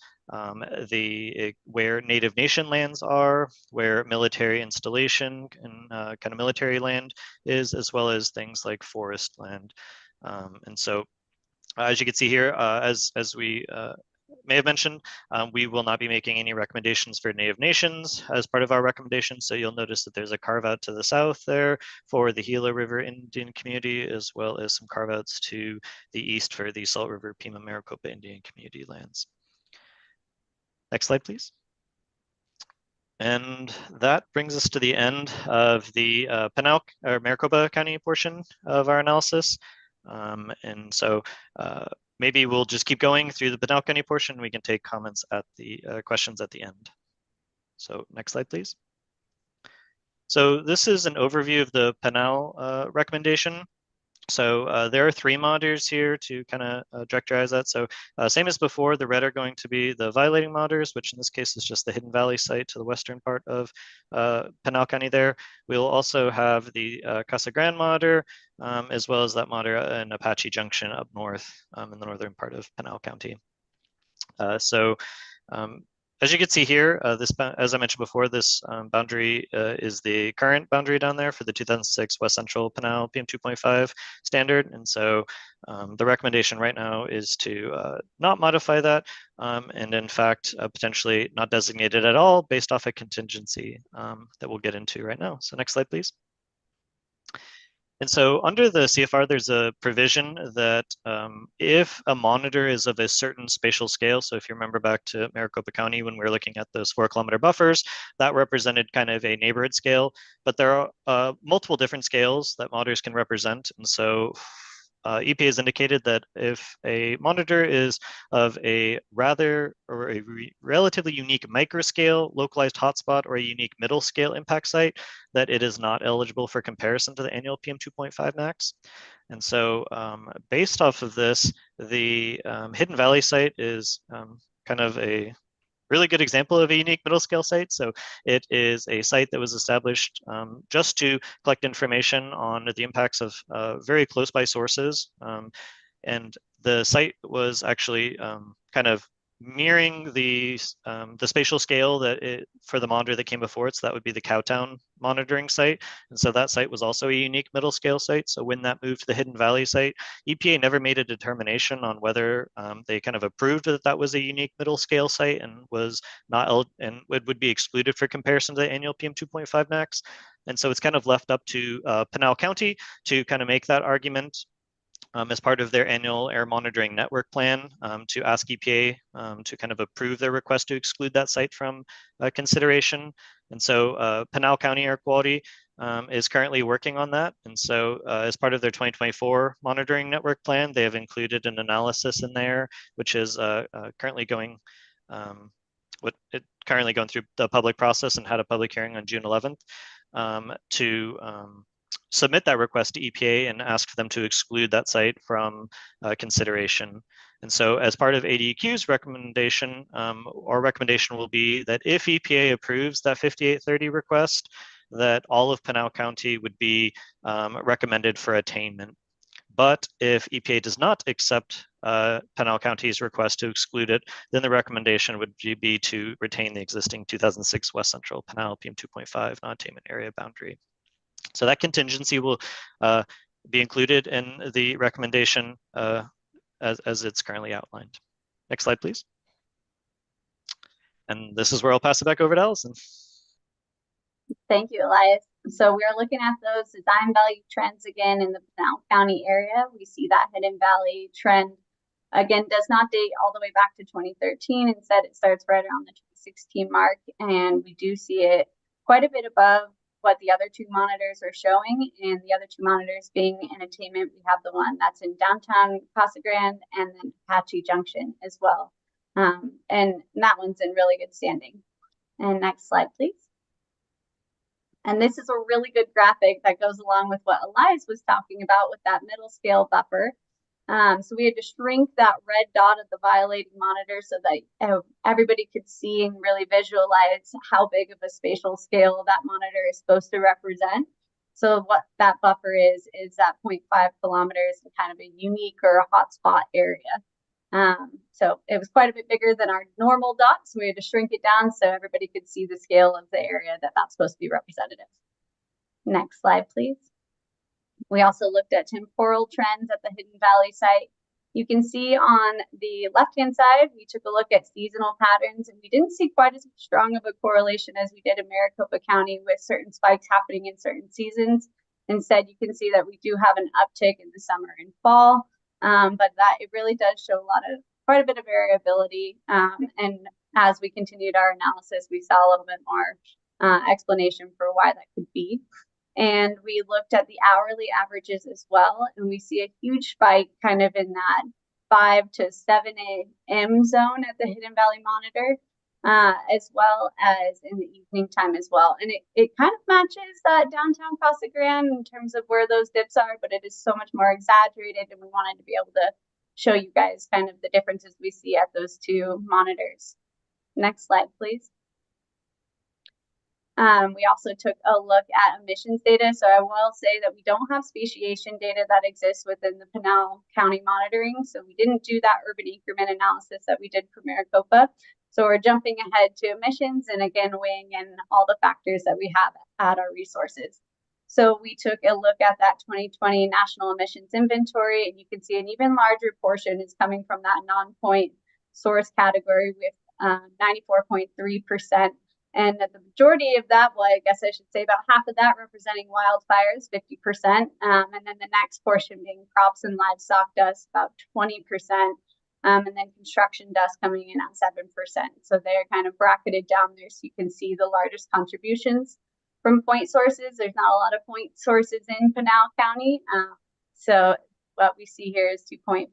where native nation lands are, where military installation and kind of military land is, as well as things like forest land. And so as you can see here, as we may have mentioned, we will not be making any recommendations for native nations as part of our recommendations. So you'll notice that there's a carve out to the south there for the Gila River Indian community, as well as some carve outs to the east for the Salt River Pima Maricopa Indian community lands. Next slide, please. And that brings us to the end of the Pinal or Maricopa County portion of our analysis. And so maybe we'll just keep going through the Pinal County portion. We can take comments at the questions at the end. So next slide, please. So this is an overview of the Pinal recommendation. So there are 3 monitors here to kind of direct your eyes at. So same as before, the red are going to be the violating monitors, which in this case is just the Hidden Valley site to the western part of Pinal County there. We'll also have the Casa Grande monitor, as well as that monitor in Apache Junction up north in the northern part of Pinal County. As you can see here, as I mentioned before, this boundary is the current boundary down there for the 2006 West Central Pinal PM2.5 standard. And so the recommendation right now is to not modify that, and in fact, potentially not designate it at all based off a contingency that we'll get into right now. So next slide, please. And so under the CFR, there's a provision that if a monitor is of a certain spatial scale, so if you remember back to Maricopa County when we were looking at those 4-kilometer buffers, that represented kind of a neighborhood scale, but there are multiple different scales that monitors can represent. And so EPA has indicated that if a monitor is of a relatively unique microscale localized hotspot or a unique middle scale impact site, that it is not eligible for comparison to the annual PM2.5 max. And so based off of this, the Hidden Valley site is kind of a really good example of a unique middle scale site. So it is a site that was established just to collect information on the impacts of very close by sources. And the site was actually kind of mirroring the spatial scale that for the monitor that came before it. So that would be the Cowtown monitoring site. And so that site was also a unique middle scale site. So when that moved to the Hidden Valley site, EPA never made a determination on whether they kind of approved that that was a unique middle scale site and was not and would be excluded for comparison to the annual PM2.5 max. And so it's kind of left up to Pinal County to kind of make that argument as part of their annual air monitoring network plan to ask EPA to kind of approve their request to exclude that site from consideration. And so Pinal County Air Quality is currently working on that. And so as part of their 2024 monitoring network plan, they have included an analysis in there, which is currently going through the public process and had a public hearing on June 11th to submit that request to EPA and ask them to exclude that site from consideration. And so as part of ADEQ's recommendation, our recommendation will be that if EPA approves that 5830 request, that all of Pinal County would be recommended for attainment. But if EPA does not accept Pinal County's request to exclude it, then the recommendation would be to retain the existing 2006 West Central Pinal PM2.5 non-attainment area boundary. So that contingency will be included in the recommendation as it's currently outlined. Next slide, please. And this is where I'll pass it back over to Allison. Thank you, Elias. So we are looking at those design value trends again in the Pinal County area. We see that Hidden Valley trend, again, does not date all the way back to 2013. Instead, it starts right around the 2016 mark. And we do see it quite a bit above what the other 2 monitors are showing, and the other 2 monitors being in attainment. We have the one that's in downtown Casa Grande and then Apache Junction as well. And that one's in really good standing. And next slide, please. And this is a really good graphic that goes along with what Elias was talking about with that middle scale buffer. So we had to shrink that red dot of the violating monitor so that everybody could see and really visualize how big of a spatial scale that monitor is supposed to represent. So what that buffer is that 0.5 kilometers in kind of a unique or a hotspot area. So it was quite a bit bigger than our normal dots. So we had to shrink it down so everybody could see the scale of the area that's supposed to be representative. Next slide, please. We also looked at temporal trends at the Hidden Valley site. You can see on the left-hand side, we took a look at seasonal patterns, and we didn't see quite as strong of a correlation as we did in Maricopa County with certain spikes happening in certain seasons. Instead, you can see that we do have an uptick in the summer and fall, but that it really does show quite a bit of variability. And as we continued our analysis, we saw a little bit more explanation for why that could be. And we looked at the hourly averages as well, and we see a huge spike kind of in that 5 to 7 a.m. zone at the Hidden Valley Monitor, as well as in the evening time as well. And it kind of matches that downtown Casa Grande in terms of where those dips are, but it is so much more exaggerated, and we wanted to be able to show you guys kind of the differences we see at those two monitors. Next slide, please. We also took a look at emissions data. So I will say that we don't have speciation data that exists within the Pinal County monitoring. So we didn't do that urban increment analysis that we did for Maricopa. So we're jumping ahead to emissions and again, weighing in all the factors that we have at our resources. So we took a look at that 2020 National Emissions Inventory, and you can see an even larger portion is coming from that non-point source category with 94.3%. And the majority of that, well, I guess I should say about half of that representing wildfires, 50%. And then the next portion being crops and livestock dust, about 20%. And then construction dust coming in at 7%. So they're kind of bracketed down there so you can see the largest contributions from point sources. There's not a lot of point sources in Pinal County. So what we see here is 2.4%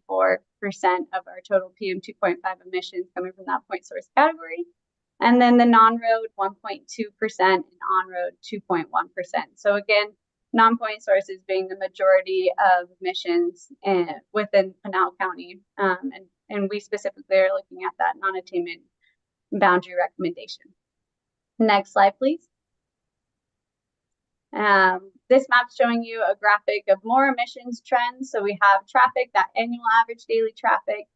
of our total PM 2.5 emissions coming from that point source category. And then the non-road 1.2% and on-road 2.1%. So again, non-point sources being the majority of emissions within Pinal County. And we specifically are looking at that non-attainment boundary recommendation. Next slide, please. This map's showing you a graphic of more emissions trends. So we have traffic, that annual average daily traffic,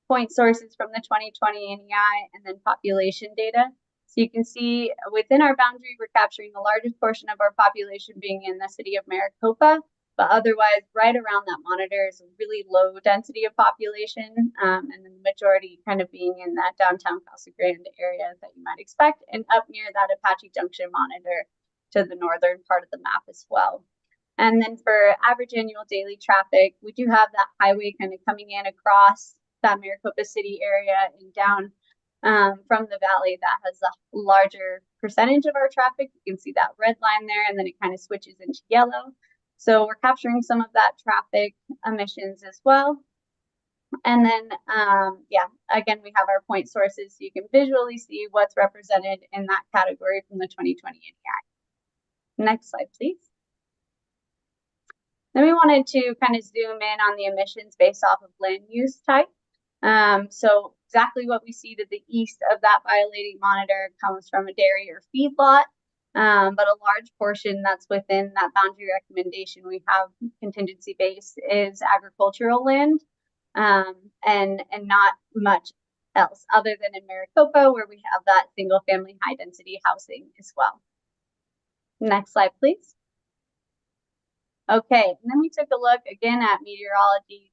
point sources from the 2020 NEI, and then population data. So you can see within our boundary, we're capturing the largest portion of our population being in the city of Maricopa, but otherwise right around that monitor is a really low density of population, and then the majority kind of being in that downtown Casa Grande area that you might expect, and up near that Apache Junction monitor to the northern part of the map as well. And then for average annual daily traffic, we do have that highway kind of coming in across that Maricopa City area and down from the valley that has a larger percentage of our traffic. You can see that red line there, and then it kind of switches into yellow. So we're capturing some of that traffic emissions as well. And then, again, we have our point sources, so you can visually see what's represented in that category from the 2020 NEI. Next slide, please. Then we wanted to kind of zoom in on the emissions based off of land use type. So exactly what we see to the east of that violating monitor comes from a dairy or feedlot, but a large portion that's within that boundary recommendation we have contingency based is agricultural land, and not much else other than in Maricopa, where we have that single family high density housing as well. Next slide, please. Okay, and then we took a look again at meteorology,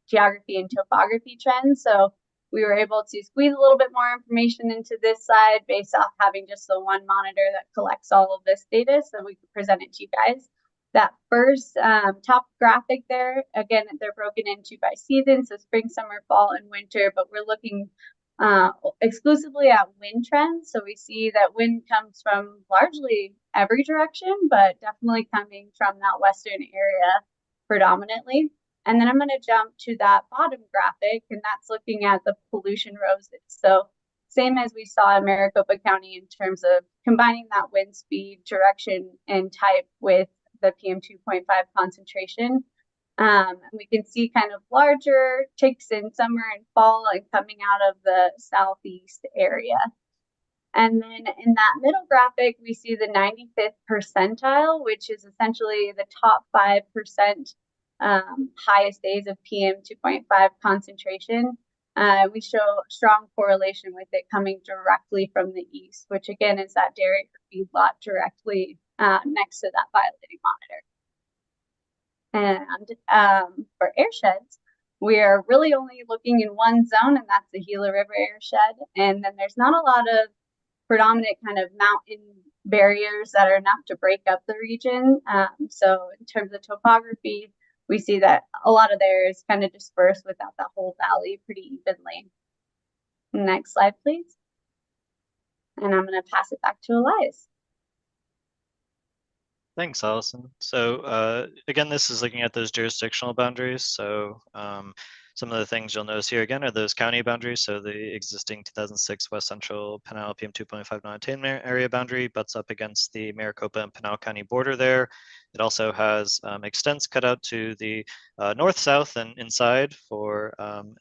geography and topography trends. So we were able to squeeze a little bit more information into this side based off having just the one monitor that collects all of this data so we could present it to you guys. That first top graphic there, again, they're broken into by season, so spring, summer, fall, and winter, but we're looking exclusively at wind trends. So we see that wind comes from largely every direction, but definitely coming from that western area predominantly. And then I'm going to jump to that bottom graphic, and that's looking at the pollution roses. So same as we saw in Maricopa County in terms of combining that wind speed, direction, and type with the PM 2.5 concentration. And we can see kind of larger ticks in summer and fall and coming out of the southeast area. And then in that middle graphic, we see the 95th percentile, which is essentially the top 5% highest days of PM 2.5 concentration. We show strong correlation with it coming directly from the east, which again is that dairy feedlot directly next to that violating monitor. And for airsheds, we are really only looking in one zone, and that's the Gila River airshed. And then there's not a lot of predominant kind of mountain barriers that are enough to break up the region. So in terms of topography, we see that a lot of there is kind of dispersed without that whole valley pretty evenly. Next slide, please. And I'm going to pass it back to Elias. Thanks, Allison. So again, this is looking at those jurisdictional boundaries. So some of the things you'll notice here again are those county boundaries. So the existing 2006 West Central Pinal PM 2.5 non-attainment area boundary butts up against the Maricopa and Pinal County border there. It also has extents cut out to the north, south, and inside for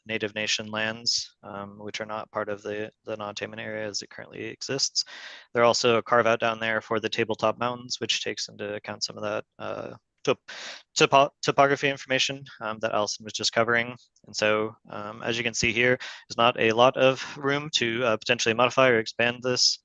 Native Nation lands, which are not part of the non-attainment area as it currently exists. There are also a carve out down there for the Tabletop Mountains, which takes into account some of that topography information that Allison was just covering. And so as you can see here, there's not a lot of room to potentially modify or expand this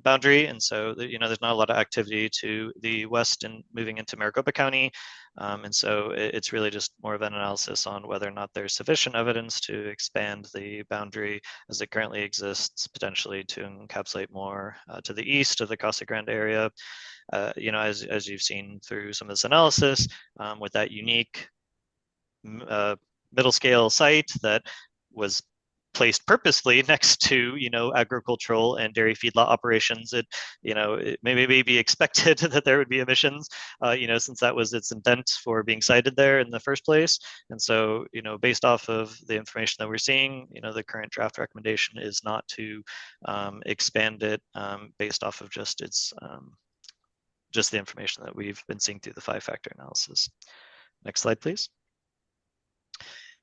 boundary. And so, there's not a lot of activity to the west and moving into Maricopa County. And so it's really just more of an analysis on whether or not there's sufficient evidence to expand the boundary as it currently exists, potentially to encapsulate more to the east of the Casa Grande area. As you've seen through some of this analysis, with that unique middle scale site that was placed purposefully next to agricultural and dairy feedlot operations, it may be expected that there would be emissions, since that was its intent for being sited there in the first place. And so based off of the information that we're seeing, the current draft recommendation is not to expand it based off of just its just the information that we've been seeing through the 5-factor analysis. Next slide, please.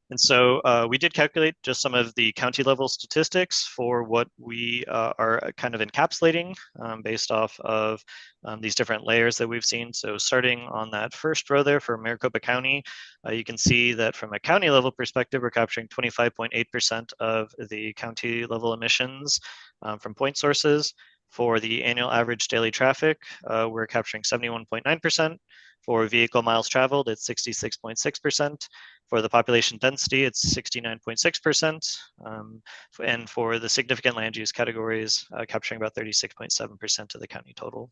And so we did calculate just some of the county level statistics for what we are kind of encapsulating based off of these different layers that we've seen. So starting on that first row there for Maricopa County, you can see that from a county level perspective, we're capturing 25.8% of the county level emissions from point sources. For the annual average daily traffic, we're capturing 71.9%. For vehicle miles traveled, it's 66.6%. For the population density, it's 69.6%. And for the significant land use categories, capturing about 36.7% of the county total.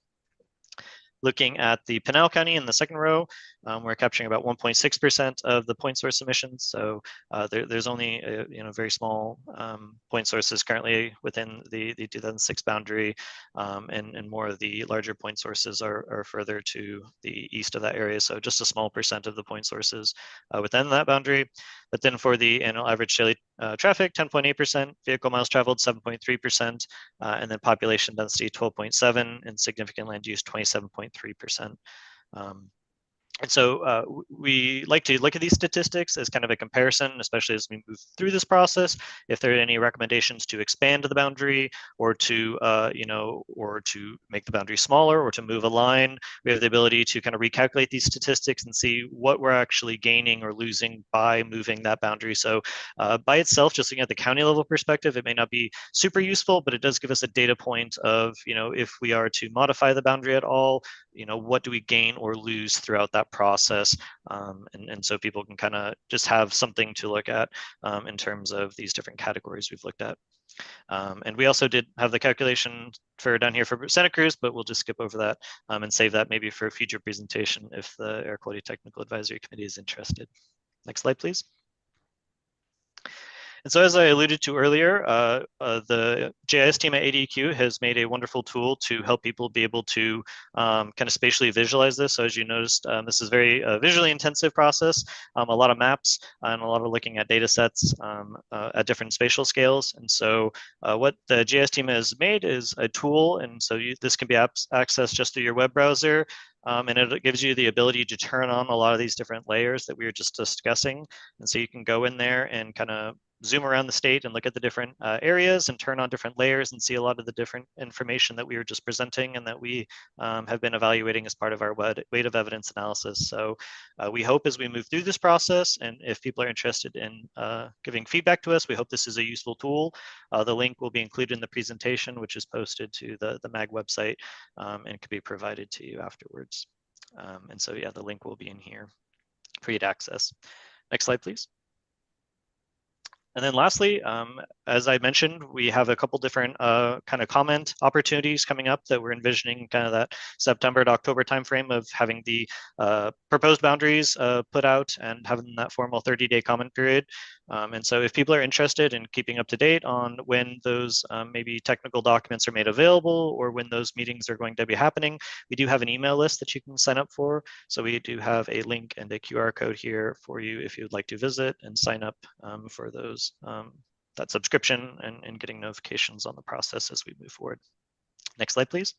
Looking at the Pinal County in the second row, we're capturing about 1.6% of the point source emissions. So there's only very small point sources currently within the 2006 boundary, and more of the larger point sources are further to the east of that area. So just a small percent of the point sources within that boundary. But then for the annual average daily traffic, 10.8%, vehicle miles traveled, 7.3%, and then population density, 12.7%, and significant land use, 27.3%. And so we like to look at these statistics as kind of a comparison, especially as we move through this process. If there are any recommendations to expand the boundary, or to or to make the boundary smaller, or to move a line, we have the ability to kind of recalculate these statistics and see what we're actually gaining or losing by moving that boundary. So by itself, just looking at the county level perspective, it may not be super useful, but it does give us a data point of if we are to modify the boundary at all, what do we gain or lose throughout that process, and so people can kind of just have something to look at in terms of these different categories we've looked at. And we also did have the calculation for down here for Santa Cruz, but we'll just skip over that and save that maybe for a future presentation if the Air Quality Technical Advisory Committee is interested. Next slide, please. And so as I alluded to earlier, the GIS team at ADQ has made a wonderful tool to help people be able to kind of spatially visualize this. So as you noticed, this is very visually intensive process, a lot of maps and a lot of looking at data sets at different spatial scales. And so what the GIS team has made is a tool. And so this can be accessed just through your web browser. And it gives you the ability to turn on a lot of these different layers that we were just discussing. And so you can go in there and kind of zoom around the state and look at the different areas and turn on different layers and see a lot of the different information that we were just presenting and that we have been evaluating as part of our weight of evidence analysis. So we hope as we move through this process, and if people are interested in giving feedback to us, we hope this is a useful tool. The link will be included in the presentation, which is posted to the MAG website and can be provided to you afterwards. And so, yeah, the link will be in here for you to access. Next slide, please. And then lastly, as I mentioned, we have a couple different kind of comment opportunities coming up that we're envisioning kind of that September to October timeframe of having the proposed boundaries put out and having that formal 30-day comment period. And so if people are interested in keeping up to date on when those maybe technical documents are made available or when those meetings are going to be happening, we do have an email list that you can sign up for. So we do have a link and a QR code here for you if you'd like to visit and sign up for those that subscription and getting notifications on the process as we move forward. Next slide, please.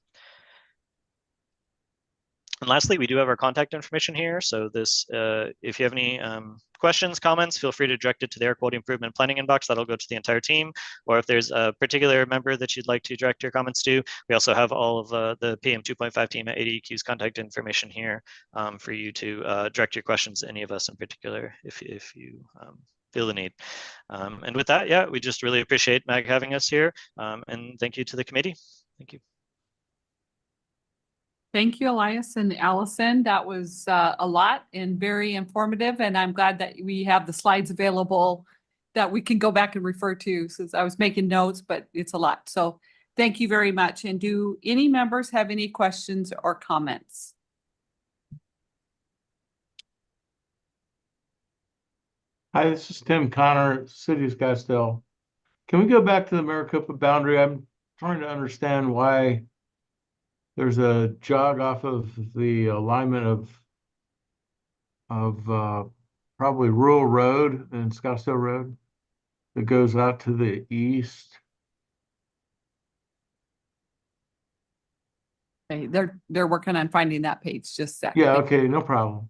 And lastly, we do have our contact information here. So this, if you have any questions, comments, feel free to direct it to the air quality improvement planning inbox. That'll go to the entire team. Or if there's a particular member that you'd like to direct your comments to, we also have all of the PM 2.5 team at ADQ's contact information here for you to direct your questions to any of us in particular if you feel the need. And with that, yeah, we just really appreciate MAG having us here. And thank you to the committee. Thank you. Thank you, Elias and Allison. That was a lot and very informative, and I'm glad that we have the slides available that we can go back and refer to, since I was making notes, but it's a lot. So thank you very much. And do any members have any questions or comments? Hi, this is Tim Connor, City of Scottsdale. Can we go back to the Maricopa boundary? I'm trying to understand why there's a jog off of the alignment of probably Rural Road and Scottsdale Road that goes out to the east. Okay, they're working on finding that page, just a second. Yeah, okay, no problem.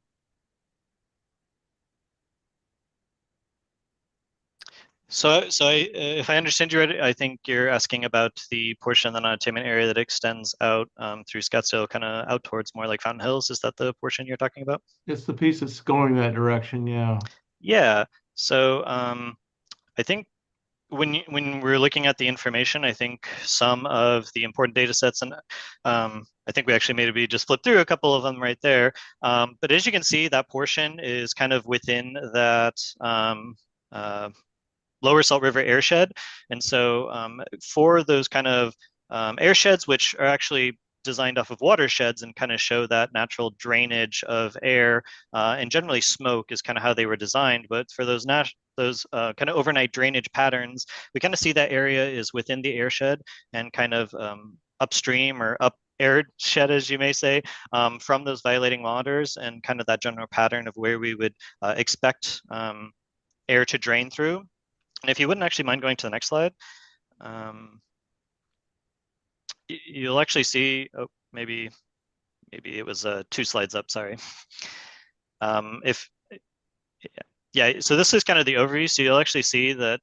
So if I understand you right, I think you're asking about the portion of the non-attainment area that extends out through Scottsdale, kind of out towards more like Fountain Hills. Is that the portion you're talking about? It's the piece that's going that direction, yeah. Yeah. So I think when we're looking at the information, I think some of the important data sets, and I think we actually maybe just flip through a couple of them right there. But as you can see, that portion is kind of within that Lower Salt River airshed. And so for those kind of airsheds, which are actually designed off of watersheds and kind of show that natural drainage of air and generally smoke is kind of how they were designed. But for those kind of overnight drainage patterns, we kind of see that area is within the airshed and kind of upstream or up airshed, as you may say, from those violating monitors and kind of that general pattern of where we would expect air to drain through. And if you wouldn't actually mind going to the next slide, you'll actually see, oh, maybe it was 2 slides up, sorry. Yeah, so this is kind of the overview. So you'll actually see that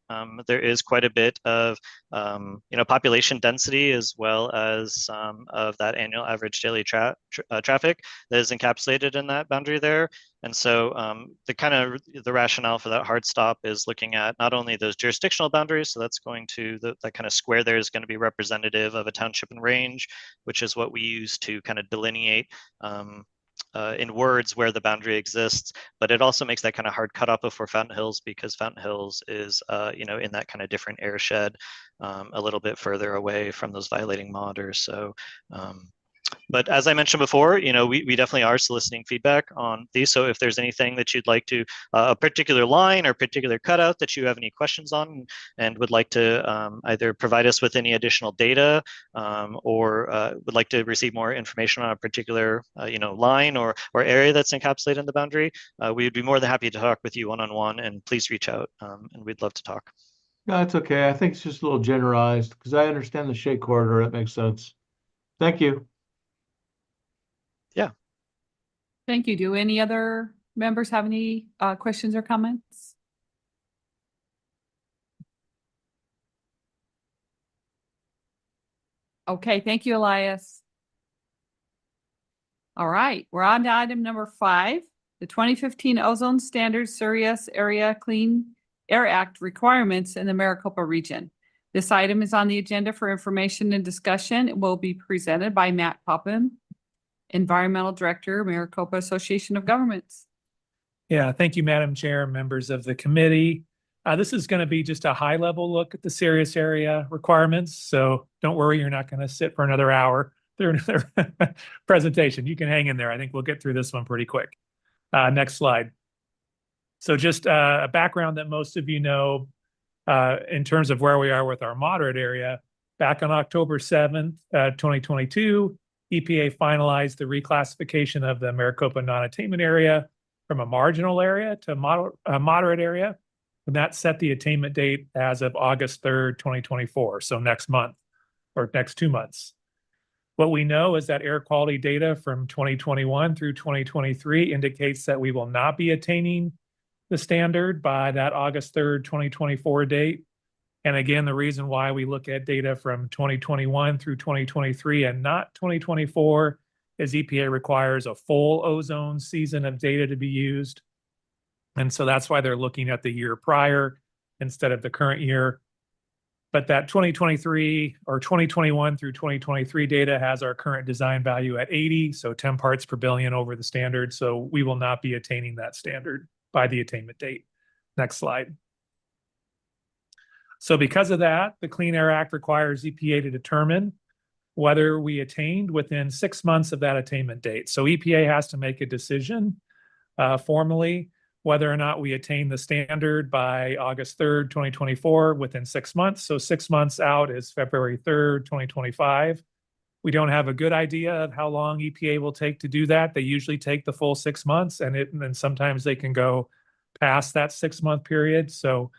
there is quite a bit of population density as well as of that annual average daily traffic that is encapsulated in that boundary there. And so the rationale for that hard stop is looking at not only those jurisdictional boundaries, so that's going to, that kind of square there is going to be representative of a township and range, which is what we use to kind of delineate in words where the boundary exists, but it also makes that kind of hard cutoff before Fountain Hills, because Fountain Hills is, in that kind of different airshed, a little bit further away from those violating monitors. So But as I mentioned before, we definitely are soliciting feedback on these. So if there's anything that you'd like to, a particular line or particular cutout that you have any questions on and would like to either provide us with any additional data or would like to receive more information on a particular, line or area that's encapsulated in the boundary, we would be more than happy to talk with you one-on-one, and please reach out and we'd love to talk. No, it's okay. I think it's just a little generalized because I understand the shade corridor. That makes sense. Thank you. Thank you. Do any other members have any questions or comments? Okay, thank you, Elias. All right, we're on to item number 5, the 2015 Ozone Standards Sirius Area Clean Air Act requirements in the Maricopa region. This item is on the agenda for information and discussion. It will be presented by Matt Popham, Environmental Director, Maricopa Association of Governments. Yeah, thank you, Madam Chair, members of the committee. This is going to be just a high-level look at the Sirius area requirements. So don't worry, you're not going to sit for another hour through another presentation. You can hang in there. I think we'll get through this one pretty quick. Next slide. So just a background that most of you know in terms of where we are with our moderate area. Back on October 7th, 2022, EPA finalized the reclassification of the Maricopa non-attainment area from a marginal area to a moderate area. And that set the attainment date as of August 3rd, 2024. So next month or next 2 months. What we know is that air quality data from 2021 through 2023 indicates that we will not be attaining the standard by that August 3rd, 2024 date. And again, the reason why we look at data from 2021 through 2023 and not 2024 is EPA requires a full ozone season of data to be used. And so that's why they're looking at the year prior instead of the current year. But that 2023 or 2021 through 2023 data has our current design value at 80, so 10 parts per billion over the standard. So we will not be attaining that standard by the attainment date. Next slide. So because of that, the Clean Air Act requires EPA to determine whether we attained within 6 months of that attainment date. So EPA has to make a decision formally whether or not we attain the standard by August 3rd, 2024 within 6 months. So 6 months out is February 3rd, 2025. We don't have a good idea of how long EPA will take to do that. They usually take the full 6 months, and then sometimes they can go past that 6-month period. So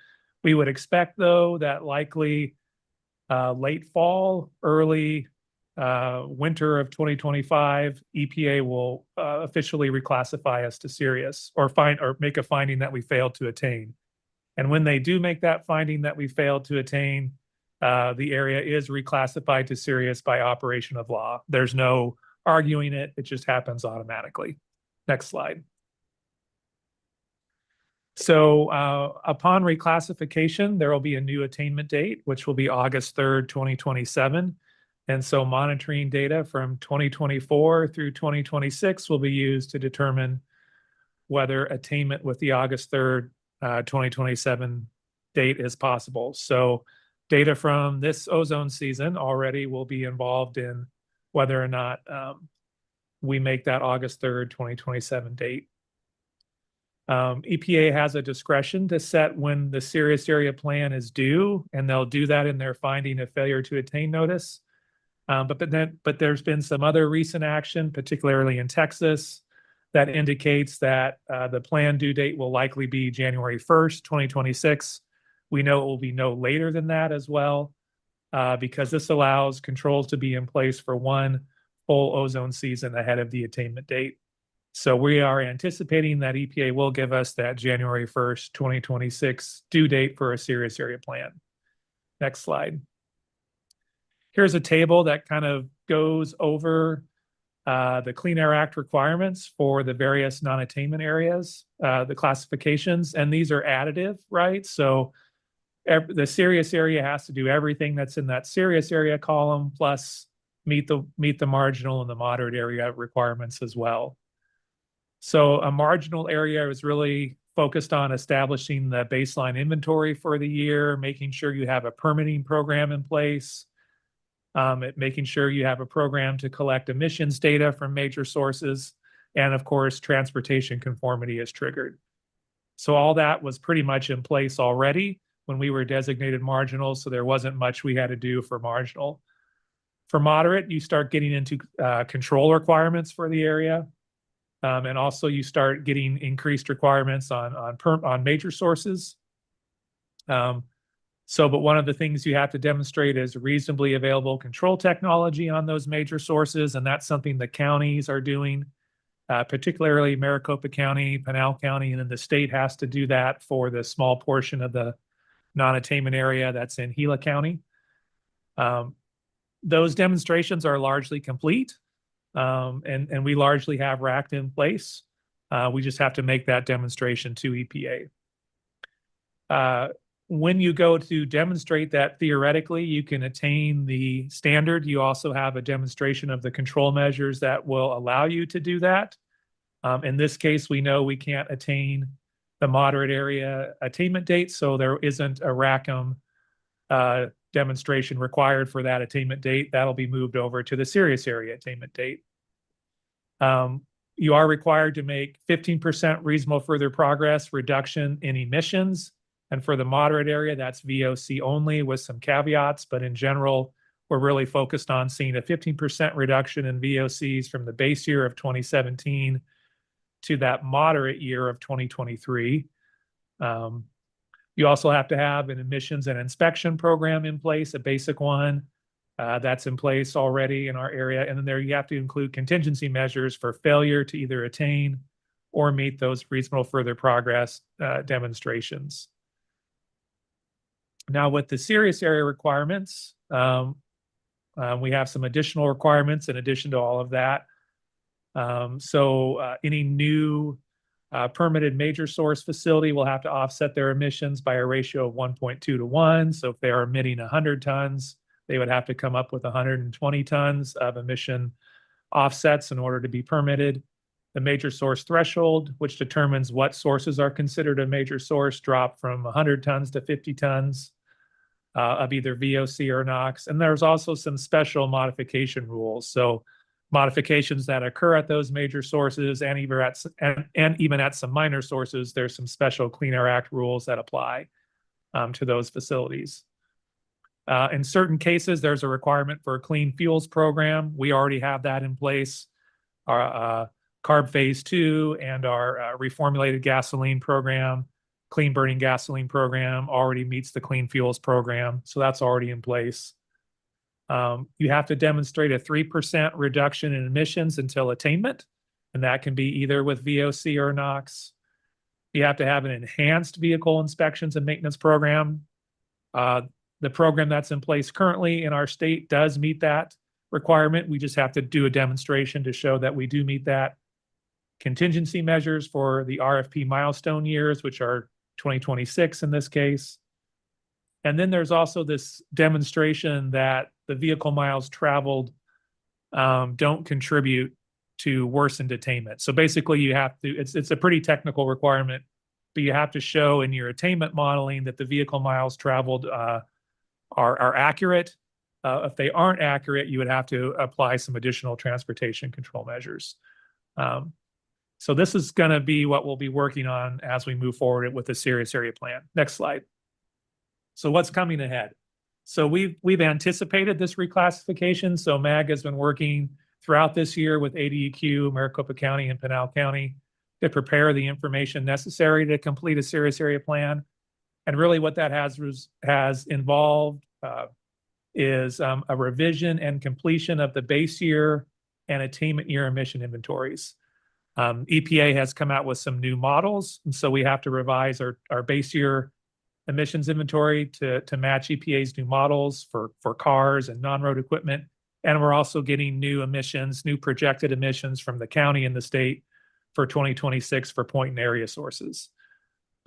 we would expect, though, that likely late fall, early winter of 2025, EPA will officially reclassify us to Sirius or make a finding that we failed to attain. And when they do make that finding that we failed to attain, the area is reclassified to Sirius by operation of law. There's no arguing it. It just happens automatically. Next slide. So upon reclassification, there will be a new attainment date, which will be August 3rd, 2027. And so monitoring data from 2024 through 2026 will be used to determine whether attainment with the August 3rd, 2027 date is possible. So data from this ozone season already will be involved in whether or not we make that August 3rd, 2027 date. EPA has a discretion to set when the Sirius area plan is due, and they'll do that in their finding of failure to attain notice. But there's been some other recent action, particularly in Texas, that indicates that the plan due date will likely be January 1st, 2026. We know it will be no later than that as well, because this allows controls to be in place for one full ozone season ahead of the attainment date. So we are anticipating that EPA will give us that January 1st, 2026 due date for a Sirius area plan. Next slide. Here's a table that kind of goes over the Clean Air Act requirements for the various non-attainment areas, the classifications, and these are additive, right? So the Sirius area has to do everything that's in that Sirius area column, plus meet the marginal and the moderate area requirements as well. So a marginal area is really focused on establishing the baseline inventory for the year, making sure you have a permitting program in place, at making sure you have a program to collect emissions data from major sources. And of course, transportation conformity is triggered. So all that was pretty much in place already when we were designated marginal, so there wasn't much we had to do for marginal. For moderate, you start getting into control requirements for the area. And also you start getting increased requirements on major sources. But one of the things you have to demonstrate is reasonably available control technology on those major sources, and that's something the counties are doing, particularly Maricopa County, Pinal County, and then the state has to do that for the small portion of the non-attainment area that's in Gila County. Those demonstrations are largely complete, and we largely have RACT in place. We just have to make that demonstration to EPA. When you go to demonstrate that theoretically you can attain the standard, you also have a demonstration of the control measures that will allow you to do that. In this case, we know we can't attain the moderate area attainment date, so there isn't a RACM demonstration required for that attainment date. That'll be moved over to the serious area attainment date. You are required to make 15% reasonable further progress reduction in emissions. And for the moderate area, that's VOC only with some caveats. But in general, we're really focused on seeing a 15% reduction in VOCs from the base year of 2017 to that moderate year of 2023. You also have to have an emissions and inspection program in place, a basic one that's in place already in our area. And then there you have to include contingency measures for failure to either attain or meet those reasonable further progress demonstrations. Now with the serious area requirements, we have some additional requirements in addition to all of that. Any new permitted major source facility will have to offset their emissions by a ratio of 1.2 to 1. So if they are emitting 100 tons, they would have to come up with 120 tons of emission offsets in order to be permitted. The major source threshold, which determines what sources are considered a major source, dropped from 100 tons to 50 tons of either VOC or NOx. And there's also some special modification rules. So modifications that occur at those major sources and even at some minor sources, there's some special Clean Air Act rules that apply to those facilities. In certain cases, there's a requirement for a clean fuels program. We already have that in place. Our CARB Phase 2 and our reformulated gasoline program, clean burning gasoline program already meets the clean fuels program. So that's already in place. You have to demonstrate a 3% reduction in emissions until attainment, and that can be either with VOC or NOx. You have to have an enhanced vehicle inspections and maintenance program. The program that's in place currently in our state does meet that requirement. We just have to do a demonstration to show that we do meet that. Contingency measures for the RFP milestone years, which are 2026 in this case. And then there's also this demonstration that the vehicle miles traveled don't contribute to worsened attainment. So basically you have to, it's a pretty technical requirement, but you have to show in your attainment modeling that the vehicle miles traveled are accurate. If they aren't accurate, you would have to apply some additional transportation control measures. So this is going to be what we'll be working on as we move forward with the serious area plan. Next slide. So what's coming ahead? So we've anticipated this reclassification. So MAG has been working throughout this year with ADEQ, Maricopa County, and Pinal County to prepare the information necessary to complete a serious area plan. And really what that has involved is a revision and completion of the base year and attainment year emission inventories. EPA has come out with some new models, and so we have to revise our base year emissions inventory to match EPA's new models for cars and non-road equipment. And we're also getting new emissions, new projected emissions from the county and the state for 2026 for point and area sources.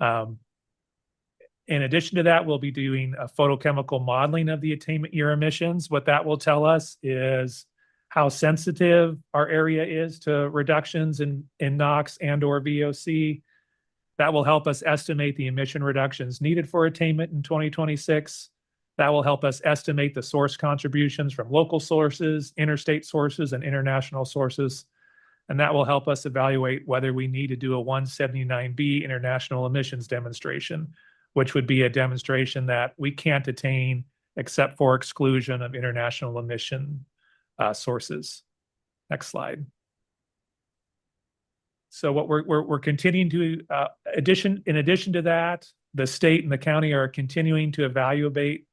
In addition to that, we'll be doing a photochemical modeling of the attainment year emissions. What that will tell us is how sensitive our area is to reductions in NOx and or VOC. That will help us estimate the emission reductions needed for attainment in 2026. That will help us estimate the source contributions from local sources, interstate sources, and international sources. And that will help us evaluate whether we need to do a 179B international emissions demonstration, which would be a demonstration that we can't attain except for exclusion of international emission sources. Next slide. So what we're continuing to, in addition to that, the state and the county are continuing to evaluate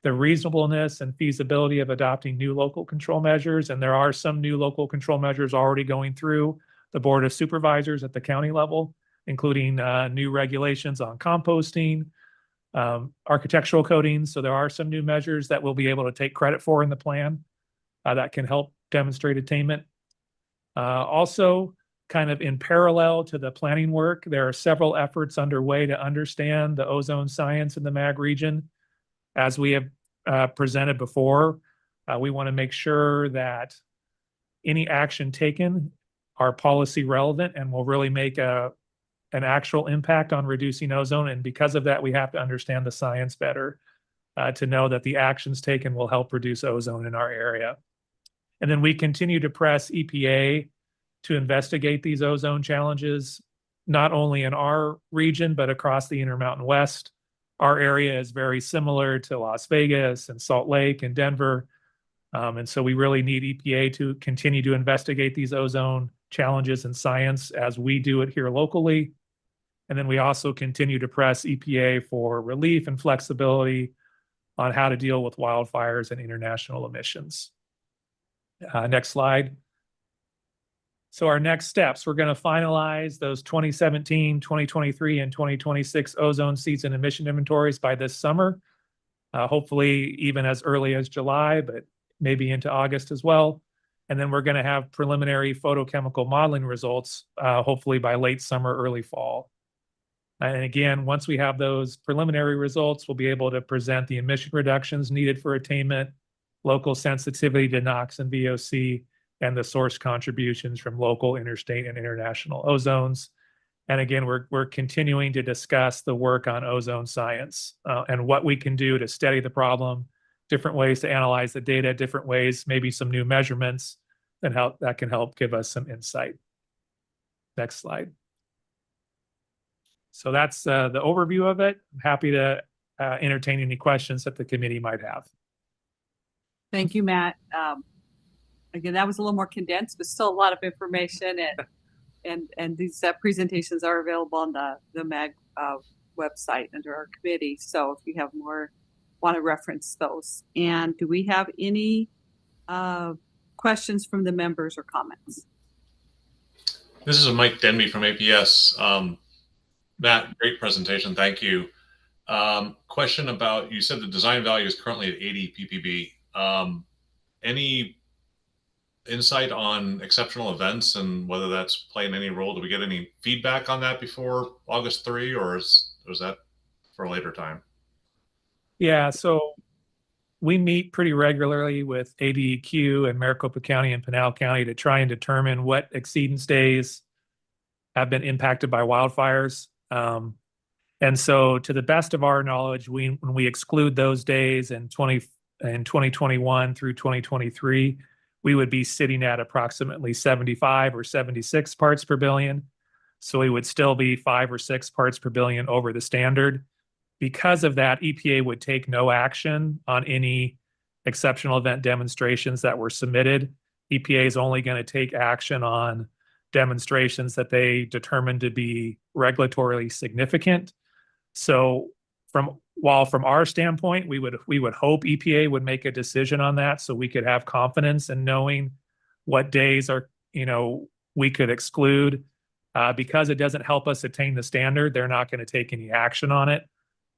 the reasonableness and feasibility of adopting new local control measures. And there are some new local control measures already going through the Board of Supervisors at the county level, including new regulations on composting, architectural coatings. So there are some new measures that we'll be able to take credit for in the plan that can help demonstrate attainment. Also, kind of in parallel to the planning work, there are several efforts underway to understand the ozone science in the MAG region. As we have presented before, we want to make sure that any action taken are policy relevant and will really make an actual impact on reducing ozone. And because of that, we have to understand the science better to know that the actions taken will help reduce ozone in our area. And then we continue to press EPA to investigate these ozone challenges, not only in our region, but across the Intermountain West. Our area is very similar to Las Vegas and Salt Lake and Denver. And so we really need EPA to continue to investigate these ozone challenges in science as we do it here locally. And then we also continue to press EPA for relief and flexibility on how to deal with wildfires and international emissions. Next slide. So our next steps, we're going to finalize those 2017, 2023, and 2026 ozone season emission inventories by this summer, hopefully even as early as July, but maybe into August as well. And then we're going to have preliminary photochemical modeling results, hopefully by late summer, early fall. And again, once we have those preliminary results, we'll be able to present the emission reductions needed for attainment, local sensitivity to NOx and VOC, and the source contributions from local, interstate, and international ozones. And again, we're continuing to discuss the work on ozone science and what we can do to study the problem, different ways to analyze the data, different ways, maybe some new measurements that can help give us some insight. Next slide. So that's the overview of it. I'm happy to entertain any questions that the committee might have. Thank you, Matt. Again, that was a little more condensed, but still a lot of information, and these presentations are available on the MAG website under our committee. So if you have more, want to reference those. And do we have any questions from the members or comments? This is Mike Denby from APS. Matt, great presentation. Thank you. Question about, you said the design value is currently at 80 ppb. Any insight on exceptional events and whether that's playing any role? Do we get any feedback on that before August 3, or is that for a later time? Yeah, so we meet pretty regularly with ADEQ and Maricopa County and Pinal County to try and determine what exceedance days have been impacted by wildfires. And so to the best of our knowledge, when we exclude those days in 2021 through 2023, we would be sitting at approximately 75 or 76 parts per billion. So we would still be 5 or 6 parts per billion over the standard. Because of that, EPA would take no action on any exceptional event demonstrations that were submitted. EPA is only going to take action on demonstrations that they determine to be regulatorily significant. So from our standpoint, we would hope EPA would make a decision on that so we could have confidence in knowing what days we could exclude. Because it doesn't help us attain the standard, they're not going to take any action on it.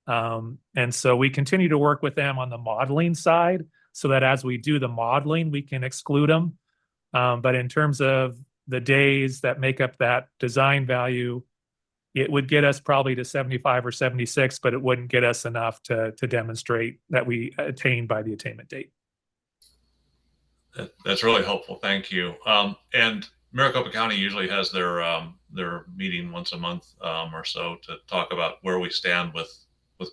And so we continue to work with them on the modeling side so that as we do the modeling, we can exclude them. But in terms of the days that make up that design value, it would get us probably to 75 or 76, but it wouldn't get us enough to demonstrate that we attained by the attainment date. That's really helpful. Thank you. And Maricopa County usually has their meeting once a month or so to talk about where we stand with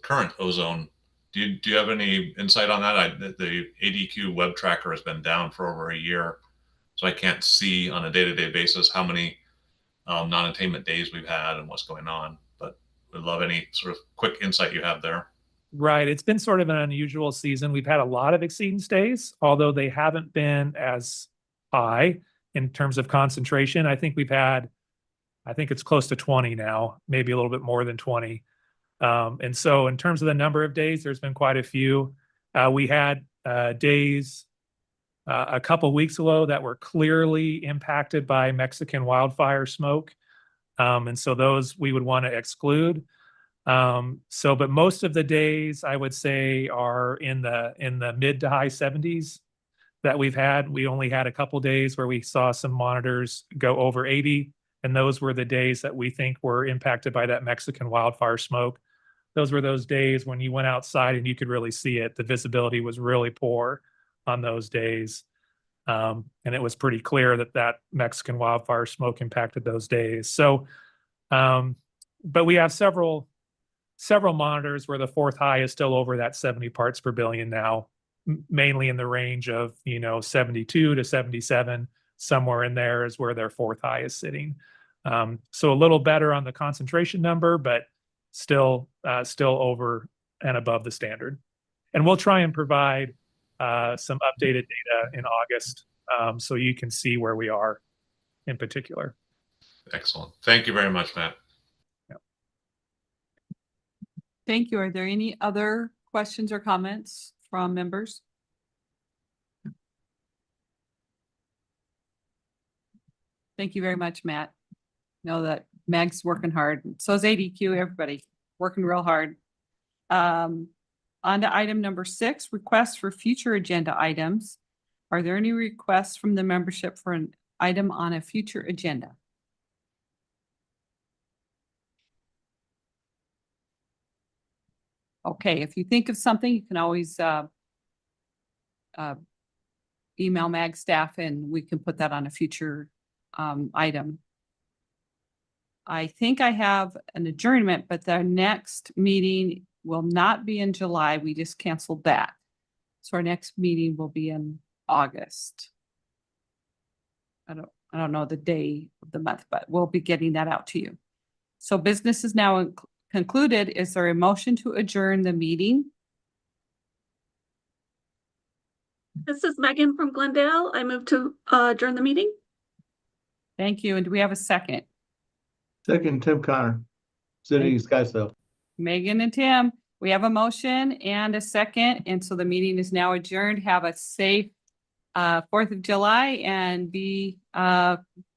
current ozone Do you have any insight on that? The ADQ web tracker has been down for over a year, so I can't see on a day-to-day basis how many non-attainment days we've had and what's going on. But we'd love any sort of quick insight you have there. Right. It's been sort of an unusual season. We've had a lot of exceedance days, although they haven't been as high in terms of concentration. I think it's close to 20 now, maybe a little bit more than 20. And so in terms of the number of days, there's been quite a few. We had days a couple weeks ago that were clearly impacted by Mexican wildfire smoke. And so those we would want to exclude. But most of the days I would say are in the mid to high 70s that we've had. We only had a couple days where we saw some monitors go over 80, and those were the days that we think were impacted by that Mexican wildfire smoke. Those were those days when you went outside and you could really see it. The visibility was really poor on those days. And it was pretty clear that Mexican wildfire smoke impacted those days. So, but we have several monitors where the fourth high is still over that 70 parts per billion now, mainly in the range of, 72 to 77, somewhere in there is where their fourth high is sitting. So a little better on the concentration number, but still over and above the standard. And we'll try and provide some updated data in August, so you can see where we are in particular. Excellent. Thank you very much, Matt. Thank you. Are there any other questions or comments from members? Thank you very much, Matt. Know that Meg's working hard. So is ADQ, everybody working real hard. On to item number 6, requests for future agenda items. Are there any requests from the membership for an item on a future agenda? Okay, if you think of something, you can always email MAG staff and we can put that on a future item. I think I have an adjournment, but the next meeting will not be in July. We just canceled that. So our next meeting will be in August. I don't know the day of the month, but we'll be getting that out to you. So business is now concluded. Is there a motion to adjourn the meeting? This is Megan from Glendale. I move to adjourn the meeting. Thank you. And do we have a second? Second, Tim Connor, City of Scottsdale. Megan and Tim, we have a motion and a second. And so the meeting is now adjourned. Have a safe 4th of July and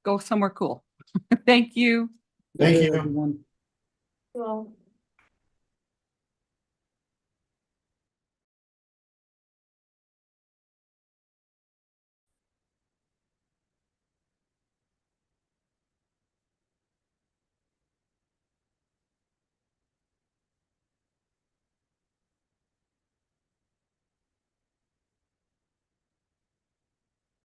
go somewhere cool. Thank you. Thank you. Well.